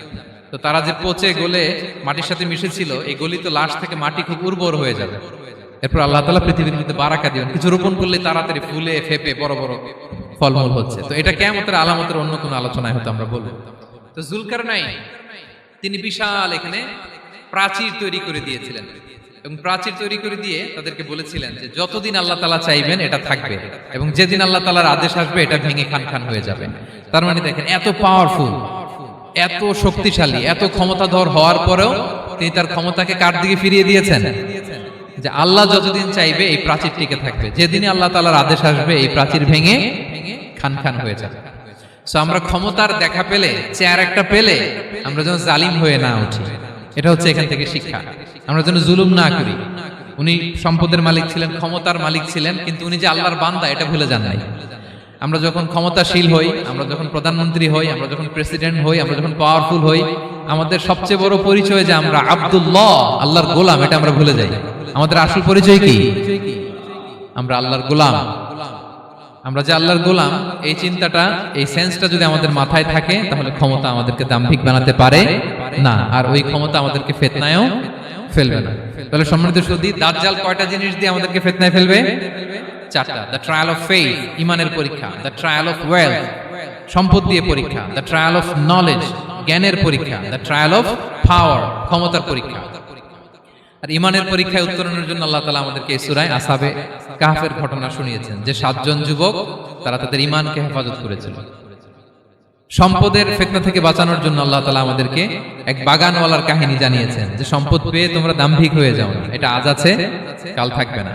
তো তারা যে পচে গলে মাটির সাথে মিশেছিল, এই গলিত লাশ থেকে মাটি খুব উর্বর হয়ে যাবে। এরপর আল্লাহ তাআলা পৃথিবীর মধ্যে বারাকা দিবেন, কিছু রোপণ করলে তাড়াতাড়ি ফুলে ফেপে বড় বড় ফলমূল হচ্ছে। তো এটা কিয়ামতের আলামতের অন্য কোনো আলোচনায় হয়তো আমরা বলবো। তো জুলকারনাইন তিনি বিশাল এখানে প্রাচীর তৈরি করে দিয়েছিলেন, এবং প্রাচীর তৈরি করে দিয়ে তাদেরকে বলেছিলেন যে যতদিন আল্লাহ তাআলা চাইবেন এটা থাকবে, এবং যেদিন আল্লাহ তাআলার আদেশ আসবে এটা ভেঙে খান খান হয়ে যাবে। তার মানে দেখেন, এত পাওয়ারফুল, এত শক্তিশালী, এত ক্ষমতাধর হওয়ার পরেও তিনি তার ক্ষমতাকে কার দিকে ফিরিয়ে দিয়েছেন? যে আল্লাহ যতদিন চাইবে এই প্রাচীর টিকে থাকবে, যেদিনই আল্লাহ তাআলার আদেশ আসবে এই প্রাচীর ভেঙে খান খান হয়ে যাবে। সো আমরা ক্ষমতার দেখা পেলে, চেয়ার একটা পেলে, আমরা যেন জালিম হয়ে না উঠি, এটা হচ্ছে এখান থেকে শিক্ষা। আমরা যেন জুলুম না করি। উনি সম্পদের মালিক ছিলেন, ক্ষমতার মালিক ছিলেন, কিন্তু উনি যে আল্লাহর বান্দা এটা ভুলে যান নাই। আমরা যখন ক্ষমতাশীল হই, আমরা যখন প্রধানমন্ত্রী হই, আমরা যখন প্রেসিডেন্ট হই, আমরা যখন পাওয়ারফুল হই, আমাদের সবচেয়ে বড় পরিচয় যে আমরা আব্দুল্লাহ, আল্লাহর গোলাম, এটা আমরা ভুলে যাই। আমাদের আসল পরিচয় কি? আমরা আল্লাহর গোলাম। আমরা যে আল্লাহর গোলাম, এই চিন্তাটা, এই সেন্সটা যদি আমাদের মাথায় থাকে, তাহলে ক্ষমতা আমাদেরকে দাম্ভিক বানাতে পারে না, আর ওই ক্ষমতা আমাদেরকে ফিতনায়ও ফেলবে না। তাহলে সম্মানিত সুধী, দাজ্জাল কয়টা জিনিস দিয়ে আমাদেরকে ফিতনায় ফেলবে? চারটা। দ্য ট্রায়াল অফ ফেইথ, ইমানের পরীক্ষা; দ্য ট্রায়াল অফ ওয়েলথ, সম্পদ দিয়ে পরীক্ষা; দ্য ট্রায়াল অফ নলেজ, জ্ঞানের পরীক্ষা; দ্য ট্রায়াল অফ পাওয়ার, ক্ষমতার পরীক্ষা। আর ইমানের পরীক্ষায় উত্তরণের জন্য আল্লাহ তাআলা আমাদেরকে এই সূরায় আসহাবে কাহফের ঘটনা শুনিয়েছেন, যে 7 জন যুবক তারা তাদের ইমানকে হেফাজত করেছিল। সম্পদের ফিতনা থেকে বাঁচানোর জন্য আল্লাহ তাআলা আমাদেরকে এক বাগানওয়ালার কাহিনী জানিয়েছেন, যে সম্পদ পেয়ে তোমরা দাম্ভিক হয়ে যাও না, এটা আজ আছে কাল থাকবে না।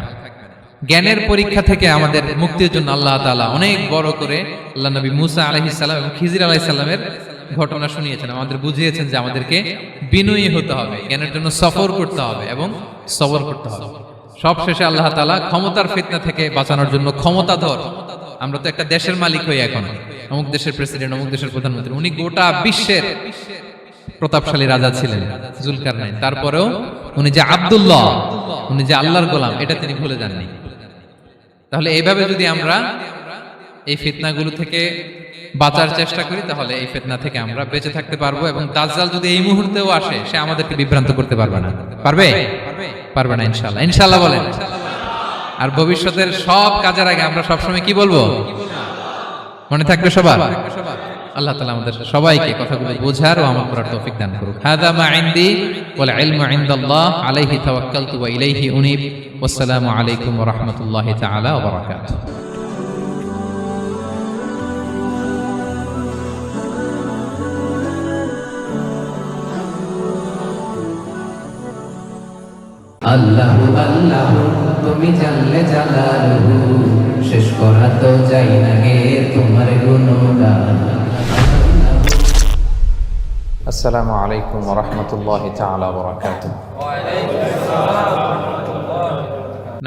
জ্ঞানের পরীক্ষা থেকে আমাদের মুক্তির জন্য আল্লাহ তাআলা অনেক বড় করে আল্লাহ নবী মুসা আলাইহিস সালাম এবং খিজির আলাইহিস সালামের ঘটনা শুনিয়েছেন, আমাদের বুঝিয়েছেন যে আমাদেরকে বিনয়ী হতে হবে, জ্ঞানের জন্য সফর করতে হবে এবং সবর করতে হবে। সবশেষে আল্লাহ তাআলা ক্ষমতার ফিতনা থেকে বাঁচানোর জন্য ক্ষমতাধর, আমরা তো একটা দেশের মালিক হই এখন, অমুক দেশের প্রেসিডেন্ট, অমুক দেশের প্রধানমন্ত্রী, উনি গোটা বিশ্বের প্রতাপশালী রাজা ছিলেন জুলকারনাইন। তারপরেও উনি যে আব্দুল্লাহ, উনি যে আল্লাহর গোলাম, এটা তিনি ভুলে যাননি। তাহলে এইভাবে যদি আমরা এই ফিতনাগুলো থেকে বাঁচার চেষ্টা করি, তাহলে এই ফিতনা থেকে আমরা বেঁচে থাকতে পারবো, এবং দাজ্জাল যদি এই মুহূর্তেও আসে, সে আমাদেরকে বিভ্রান্ত করতে পারবে না। পারবে? পারবে না ইনশাআল্লাহ। ইনশাআল্লাহ বলেন। আর ভবিষ্যতের সব কাজের আগে আমরা সবসময় কি বলবো? মনে থাকবে সবার? আল্লাহ তাআলা আমাদের সবাইকে কথাগুলো বোঝার ও আমল করার তৌফিক দান করুক। হাযা মা ইনদি ওয়াল ইলমু ইনদাল্লাহ আলাইহি তাওয়াক্কালতু ওয়া ইলাইহি উনীব। ওয়াসসালামু আলাইকুম ওয়া রাহমাতুল্লাহি তাআলা ওয়া বারাকাতুহু। আল্লাহু আল্লাহু তুমি জানলে জালালহু, শেষ করা তো যাই না গে তোমার গুণগান। আসসালামু আলাইকুম ওয়া রাহমাতুল্লাহি তাআলা ওয়া বারাকাতুহু।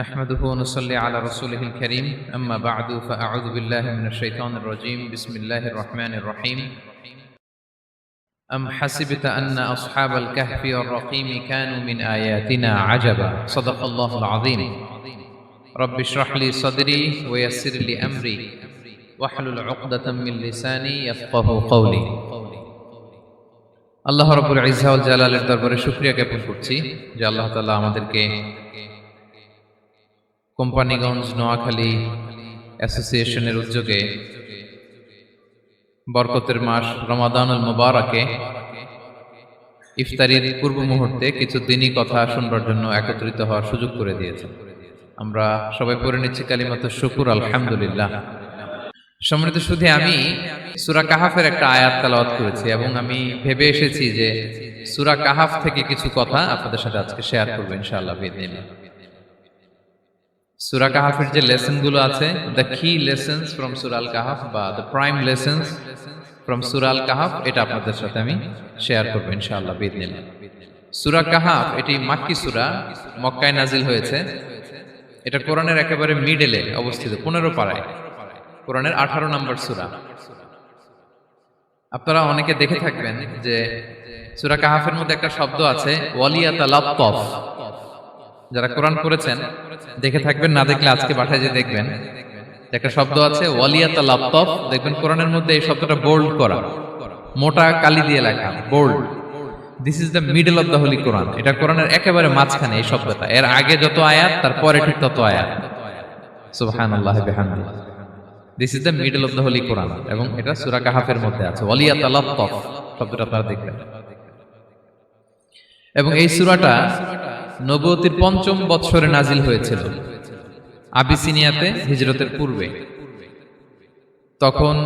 نحمده ونصلي على رسوله الكريم أما بعد فأعوذ بالله من الشيطان الرجيم بسم الله الرحمن الرحيم أم حسبت أن أصحاب الكهف والرقيم كانوا من آياتنا عجبا صدق الله العظيم رب اشرح لي صدري ويسر لي أمري واحلل عقدة من لساني يفقه قولي আল্লাহ রাব্বুল ইজ্জা ওয়াল জালালের দরবারে শুকরিয়া জ্ঞাপন করছি যে আল্লাহ তাআলা আমাদেরকে কোম্পানিগঞ্জ নোয়াখালী অ্যাসোসিয়েশনের উদ্যোগে বরকতের মাস রমাদানুল মুবারাকে ইফতারির পূর্ব মুহূর্তে কিছু দিনই কথা শুনবার জন্য একত্রিত হওয়ার সুযোগ করে দিয়েছেন। আমরা সবাই পড়ে নিচ্ছি কালিমাতুশ শুকর, আলহামদুলিল্লাহ। সম্মানিত শুধু আমি সূরা কাহাফের একটা আয়াত তেলাওয়াত করেছি, এবং আমি ভেবে এসেছি যে সূরা কাহাফ থেকে কিছু কথা আপনাদের সাথে আজকে শেয়ার করব ইনশাআল্লাহ বিইذنিল্লাহ। সূরা কাহাফের যে লেসন গুলো আছে, দ্য কি লেসন্স ফ্রম সূরা আল কাহাফ বা দ্য প্রাইম লেসন্স ফ্রম সূরা আল কাহাফ, এটা আপনাদের সাথে আমি শেয়ার করব ইনশাআল্লাহ বিইذنিল্লাহ। সূরা কাহাফ এটি মাক্কি সূরা, মক্কায় নাজিল হয়েছে। এটা কোরআনের একেবারে মিডলে অবস্থিত, 15 পারায়, কোরআনের 18 নম্বর সূরা। আপনারা অনেকে দেখে থাকবেন যে সূরা কাহাফের মধ্যে একটা শব্দ আছে ওয়ালিয়াতালাত্তাফ। যারা কোরআন পড়েছেন দেখে থাকবেন, না দেখলে আজকে বাসায় যে দেখবেন একটা শব্দ আছে ওয়ালিয়াতালাত্তাফ। দেখবেন কোরআনের মধ্যে এই শব্দটা বোল্ড করা, মোটা কালি দিয়ে লেখা, bold. This is the middle of the holy Quran. এটা কোরআনের একেবারে মাঝখানে এই শব্দটা। এর আগে যত আয়াত তার পরে ঠিক তত আয়াত। সুবহানাল্লাহি বিহামদিহি। This is the middle of the holy Quran, এবং এটা সূরা কাহাফের মধ্যে আছে ওয়ালিয়াতালাত্তাফ শব্দটা আপনারা দেখবেন। এবং এই সূরাটা নবুয়তির ৫ম বৎসরে নাজিল হয়েছিল, আবিসিনিয়াতে হিজরতের পূর্বে। তখন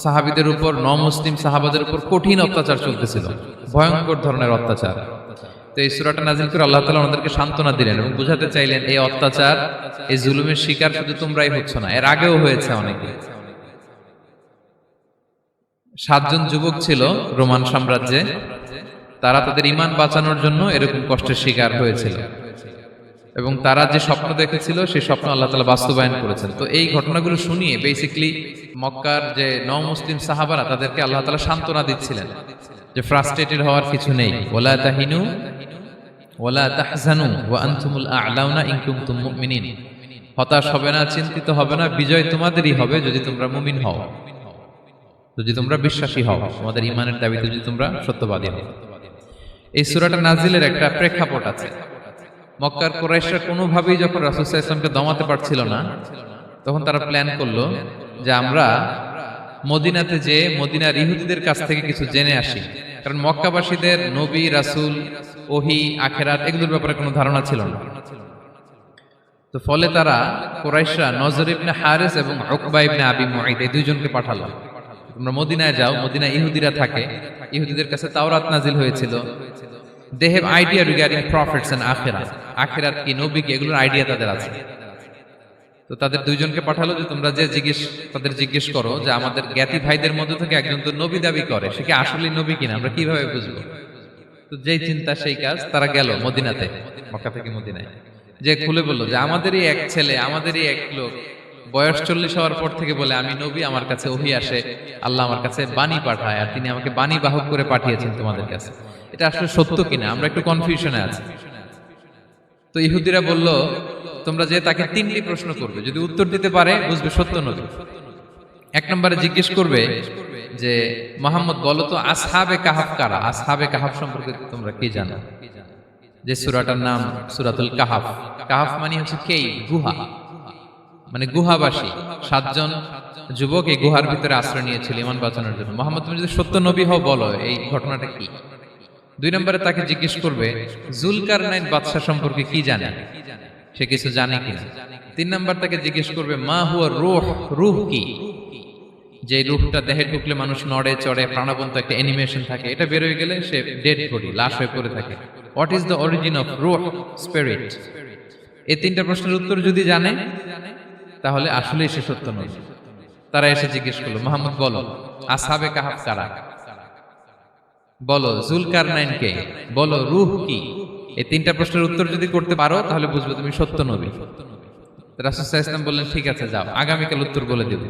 সাহাবীদের উপর, নমুসলিম সাহাবাদের উপর কঠিন অত্যাচার চলতেছিল, ভয়ঙ্কর ধরনের অত্যাচার। তো এই সূরাটা নাজিল করে আল্লাহ তাআলা ওনাদেরকে সান্ত্বনা দিলেন এবং বুঝাতে চাইলেন এই অত্যাচার, এই জুলুমের শিকার শুধু তোমরাই হচ্ছ না, এর আগেও হয়েছে অনেকে। 7 জন যুবক ছিল রোমান সাম্রাজ্যে, তারা তাদের ঈমান বাঁচানোর জন্য এরকম কষ্টের শিকার হয়েছিল, এবং তারা যে স্বপ্ন দেখেছিল সেই স্বপ্ন আল্লাহ তাআলা বাস্তবায়ন করেছেন। তো এই ঘটনাগুলো শুনিয়ে বেসিক্যালি মক্কার যে নও-মুসলিম সাহাবারা তাদেরকে আল্লাহ তাআলা সান্ত্বনা দিচ্ছিলেন যে ফ্রাস্ট্রেটেড হওয়ার কিছু নেই। ওয়ালা তাহিনু ওয়ালা তাহজানু ওয়া আনতুমুল আ'লাউনা ইন কুনতুম মুমিনিন। হতাশ হবে না, চিন্তিত হবে না, বিজয় তোমাদেরই হবে যদি তোমরা মুমিন হও, যদি তোমরা বিশ্বাসী হও, তোমাদের ঈমানের দাবিতে যদি তোমরা সত্যবাদী হও। এই সূরাটা নাজিলের একটা প্রেক্ষাপট আছে। মক্কার কুরাইশরা কোনোভাবেই যখন রাসূল সাল্লাল্লাহু আলাইহি ওয়াসাল্লামকে দমাতে পারছিল না, তখন তারা প্ল্যান করলো যে আমরা মদিনাতে যে মদিনার ইহুদিদের কাছ থেকে কিছু জেনে আসি। কারণ মক্কাবাসীদের নবী, রাসূল, ওহী, আখিরাত এগুলোর ব্যাপারে কোনো ধারণা ছিল না। তো ফলে তারা কুরাইশরা নজর ইবনে হারিস এবং উকবা ইবনে আবি মুঈত এই দুইজনকে পাঠালো, তোমরা মদিনায় যাও, মদিনায় ইহুদিরা থাকে, ইহুদিদের কাছে তাওরাত নাজিল হয়েছিল। They have idea regarding prophets and আখিরাত, আখিরাত কি, নবী কি, এগুলোর আইডিয়া তাদের আছে। তো তাদের দুইজনকে পাঠালো যে তোমরা যে তাদের জিজ্ঞেস করো যে আমাদের জ্ঞাতি ভাইদের মধ্যে থেকে একজন তো নবী দাবি করে, সে কি আসলে নবী কিনা, আমরা কিভাবে বুঝবো? তো যেই চিন্তা সেই কাজ, তারা গেল মদিনাতে, মক্কা থেকে মদিনায়, যে খুলে বললো যে আমাদেরই এক ছেলে, আমাদেরই এক লোক বয়স 40 হওয়ার পর থেকে বলে আমি নবী, আমার কাছে ওহী আসে, আল্লাহ আমার কাছে বাণী পাঠায়, আর তিনি আমাকে বাণী বাহক করে পাঠিয়েছেন তোমাদের কাছে। এটা আসলে সত্য কিনা, আমরা একটু কনফিউশনে আছি। তো ইহুদিরা বলল তোমরা যে তাকে 3টি প্রশ্ন করবে, যদি উত্তর দিতে পারে বুঝবে সত্য নবী। 1 নম্বরে জিজ্ঞেস করবে যে মুহাম্মদ বলো তো আসহাবে কাহাফ কারা, আসহাবে কাহাফ সম্পর্কে তোমরা কি জানো? যে সূরাটার নাম সূরাতুল কাহাফ। কাহাফ মানে হচ্ছে কেই, গুহা, মানে গুহাবাসী। 7 জন যুবক এই গুহার ভিতরে আশ্রয় নিয়েছিল ঈমান বাঁচানোর জন্য। মুহাম্মদ তুমি যদি সত্য নবী হও বলো এই ঘটনাটা কি। 2 নম্বরে তাকে জিজ্ঞেস করবে জুলকারনাইন বাদশা সম্পর্কে কি জানে, সে কিছু জানে কিনা। 3 নম্বর তাকে জিজ্ঞেস করবে মা হুয়া রূহ, রূহ কি, যে রূহটা দেহে ঢুকলে মানুষ নড়ে চড়ে, প্রাণবন্ত একটা অ্যানিমেশন থাকে, এটা বের হয়ে গেলে সে ডেড বডি, লাশ হয়ে পড়ে থাকে। What is the origin of রূহ, স্পিরিট। এই 3টা প্রশ্নের উত্তর যদি জানে তাহলে আসলেই সে সত্য নবী। তারা এসে জিজ্ঞেস করলো মুহাম্মদ বলো আসহাবে কাহাফ কারা, বলো জুলকারনাইন কে, বলো রূহ কি। এই 3টা প্রশ্নের উত্তর যদি করতে পারো তাহলে বুঝবে তুমি সত্য নবী। রাসূল সাল্লাল্লাহু আলাইহি ওয়াসাল্লাম বললেন ঠিক আছে যাও, আগামীকাল উত্তর বলে দেব।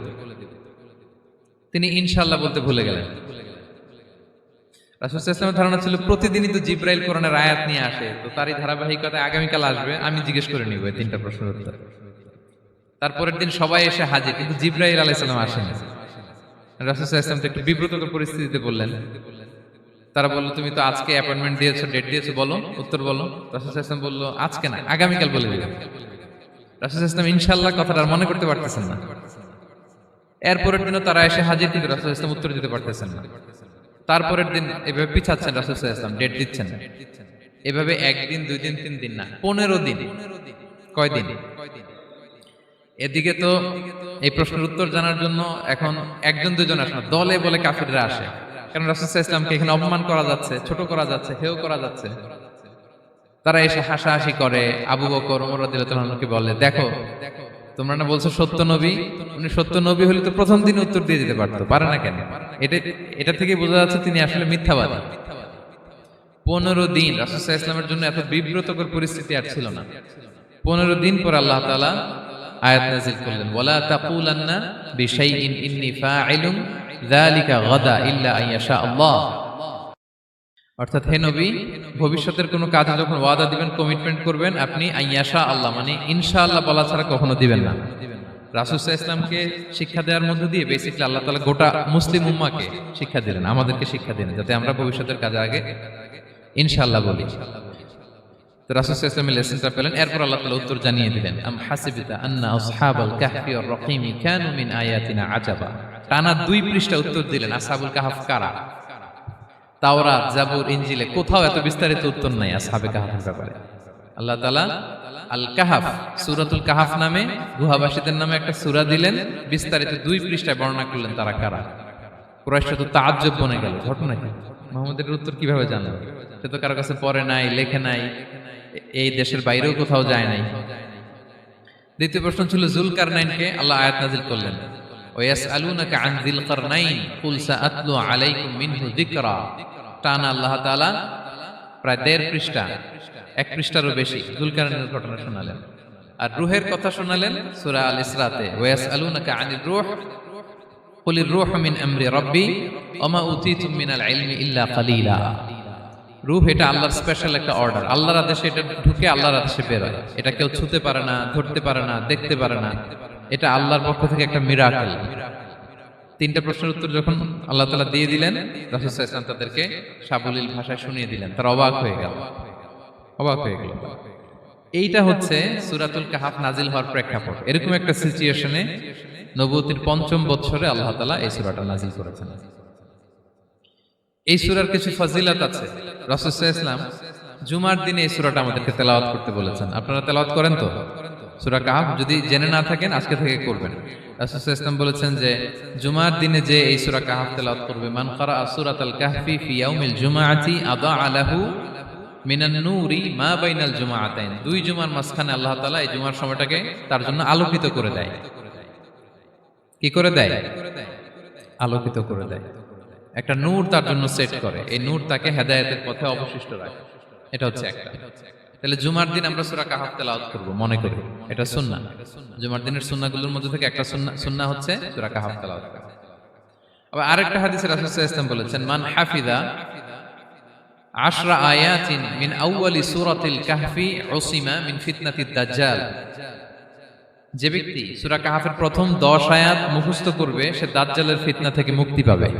তিনি ইনশাআল্লাহ বলতে ভুলে গেলেন। রাসূল সাল্লাল্লাহু আলাইহি ওয়াসাল্লামের ধারণা ছিল প্রতিদিনই তো জিবরাইল কোরআনের আয়াত নিয়ে আসে, তো তারই ধারাবাহিকতায় আগামীকাল আসবে, আমি জিজ্ঞেস করে নিব এই 3টা প্রশ্নের উত্তর। তারপরের দিন সবাই এসে হাজির, কিন্তু জিবরাইল আলাইহিস সালাম আসেনি। রাসূল সাল্লাল্লাহু আলাইহি ওয়াসাল্লাম একটু বিব্রতকর পরিস্থিতিতে বললেন। তারা বলল তুমি তো আজকে অ্যাপয়েন্টমেন্ট দিয়েছো, ডেট দিয়েছো, বলো উত্তর বলো। রাসূল সাল্লাল্লাহু আলাইহি ওয়াসাল্লাম বলল আজকে না, আগামীকাল বলে দিবেন। রাসূল সাল্লাল্লাহু আলাইহি ওয়াসাল্লাম ইনশাআল্লাহ কথাটা আর মনে করতে পারতেছেন না। এরপরের দিনও তারা এসে হাজির, কিন্তু রাসূল সাল্লাল্লাহু আলাইহি ওয়াসাল্লাম উত্তর দিতে পারতেছেন না। তারপরের দিন এভাবে পিছাচ্ছেন রাসূল সাল্লাল্লাহু আলাইহি ওয়াসাল্লাম, ডেট দিচ্ছেন না। এভাবে 1 দিন 2 দিন 3 দিন না, 15 দিন। কয় দিন? এদিকে তো এই প্রশ্নের উত্তর জানার জন্য এখন 1-2 জন আসে না, দলে বলে কাফিররা আসে। কারণ রাসূল সাল্লাল্লাহু আলাইহি ওয়াসাল্লামকে এখানে অপমান করা যাচ্ছে, ছোট করা যাচ্ছে, হেয় করা যাচ্ছে। তারা এসে হাসাহাসি করে। আবু বকর, ওমর রাদিয়াল্লাহু আনহুকে বলে দেখো তোমরা না বলছো সত্য নবী, উনি সত্য নবী হলে তো প্রথম দিন উত্তর দিয়ে দিতে পারতো, পারে না কেন? এটা থেকে বোঝা যাচ্ছে তিনি আসলে মিথ্যাবাদী। 15 দিন রাসূল সাল্লাল্লাহু আলাইহি ওয়াসাল্লামের জন্য এত বিব্রতকর পরিস্থিতি আর ছিল না। 15 দিন পর আল্লাহ তাআলা আয়াত নাযিল করলেন, ওয়ালা তাকুলান্না বিশাইইন ইন্নী ফাইলুন যালিকা গাদা ইল্লা আইয়াশা আল্লাহ। অর্থাৎ হে নবী, ভবিষ্যতের কোনো কাজে যখন ওয়াদা দিবেন, কমিটমেন্ট করবেন, আপনি আইয়াশা আল্লাহ মানে ইনশাআল্লাহ বলা ছাড়া কখনো দিবেন না। রাসূল সাল্লাল্লাহু আলাইহি ওয়াসাল্লামকে শিক্ষা দেওয়ার মধ্য দিয়ে বেসিক্যালি আল্লাহ তাআলা গোটা মুসলিম উম্মাহকে শিক্ষা দিলেন, আমাদেরকে শিক্ষা দিলেন, যাতে আমরা ভবিষ্যতের কাজে আগে ইনশাআল্লাহ বলি। তো রাসূল সাল্লাল্লাহু আলাইহি ওয়াসাল্লাম লেসনটা পেলেন, এরপর আল্লাহ তাআলা উত্তর জানিয়ে দিলেন, আম হাসিবতা আন্না আসহাবাল কাহফি ওয়ার রাকিমি কানু মিন আয়াতিনা আজাবা। টানা 2 পৃষ্ঠা উত্তর দিলেন আসহাবুল কাহফ কারা। তাওরাত, জাবুর, ইনজিলে কোথাও এত বিস্তারিত উত্তর নাই আসহাবে কাহফের ব্যাপারে। আল্লাহ তাআলা আল কাহাফ, সূরাতুল কাহাফ নামে গুহাবাসীদের নামে একটা সূরা দিলেন, বিস্তারিত 2 পৃষ্ঠায় বর্ণনা করলেন তারা কারা। কুরাইশরা তো তাআজ্জব বনে গেল, ঘটনা কি, মুহাম্মদের উত্তর কিভাবে জানলো? সে তো কারো কাছে পড়ে নাই, লেখে নাই, এই দেশের বাইরেও কোথাও যায় নাই। দ্বিতীয় প্রশ্ন ছিল যুলকারনাইনকে আল্লাহ আয়াত নাযিল করলেন, ওয়াসআলুনাকা আন যিল কারনাইন কুল সাআতলু আলাইকুম মিনহু যিকরা। টানা আল্লাহ তাআলা প্রায় 1.5 পৃষ্ঠা, 1 পৃষ্ঠারও বেশি যুলকারনাইনের ঘটনা শোনালেন। আর রূহের কথা শোনালেন সূরা আল ইসরাতে, ওয়াসআলুনাকা আনির রূহ কুলির রূহু মিন আমরি রাব্বি ওয়া মা উতীতুম মিনাল ইলমি ইল্লা কালিলা। রূহ এটা আল্লাহর স্পেশাল একটা অর্ডার, আল্লাহর আদেশে এটা ঢুকে আল্লাহর আদেশে বের হয়। এটা কেউ ছুঁতে পারে না, ধরতে পারে না, দেখতে পারে না, এটা আল্লাহর পক্ষ থেকে একটা মিরাকেল। 3টা প্রশ্নের উত্তর যখন আল্লাহ তাআলা দিয়ে দিলেন, রাসূল সাল্লাল্লাহু আলাইহি ওয়াসাল্লাম তাদেরকে সাবলীল ভাষায় শুনিয়ে দিলেন, তারা অবাক হয়ে গেল। এইটা হচ্ছে সূরাতুল কাহাফ নাজিল হওয়ার প্রেক্ষাপট। এরকম একটা সিচুয়েশনে নবুয়তির 5ম বছরে আল্লাহ তাআলা এই সূরাটা নাজিল করেছেন। এই সূরার কিছু ফজিলত আছে। রাসূল সাল্লাল্লাহু আলাইহি ওয়াসাল্লাম জুমার দিনে এই সূরাটা আমাদেরকে তেলাওয়াত করতে বলেছেন। আপনারা তেলাওয়াত করেন তো? সূরা কাহাফ যদি জেনে না থাকেন আজকে থেকে করবেন। রাসূল সাল্লাল্লাহু আলাইহি ওয়াসাল্লাম বলেছেন যে জুমার দিনে যে এই সূরা কাহাফ তেলাওয়াত করবে, মান ক্বারা সূরাতাল কাহফি ফি ইয়াউমিল জুমআতি আযা লাহু মিনান নূরি মা বাইনাল জুমআতাইন। 2 জুমার মাঝখানে আল্লাহ তাআলা এই জুমার সময়টাকে তার জন্য আলোকিত করে দেয়। কি করে দেয়? আলোকিত করে দেয়। একটা নূর তার জন্য সেট করে, এই নূর তাকে হেদায়েতের পথে অবশিষ্ট রাখে। এটা হচ্ছে একটা। তাহলে জুমার দিন আমরা সূরা কাহাফ তেলাওয়াত করব মনে করি, এটা সুন্নাহ। জুমার দিনের সুন্নাহগুলোর মধ্যে থেকে একটা সুন্নাহ হচ্ছে সূরা কাহাফ তেলাওয়াত করা। আবার আরেকটা হাদিসে রাসূল সাল্লাল্লাহু আলাইহি ওয়াসাল্লাম বলেছেন, মান হাফিযা 10 আয়াতিন মিন আউয়ালি সূরাতিল কাহফি উসিমা মিন ফিতনাতিদ দাজ্জাল। যে ব্যক্তি সূরা কাহাফের প্রথম 10 আয়াত মুখস্থ করবে সে দাজ্জালের ফিতনা থেকে মুক্তি পাবে।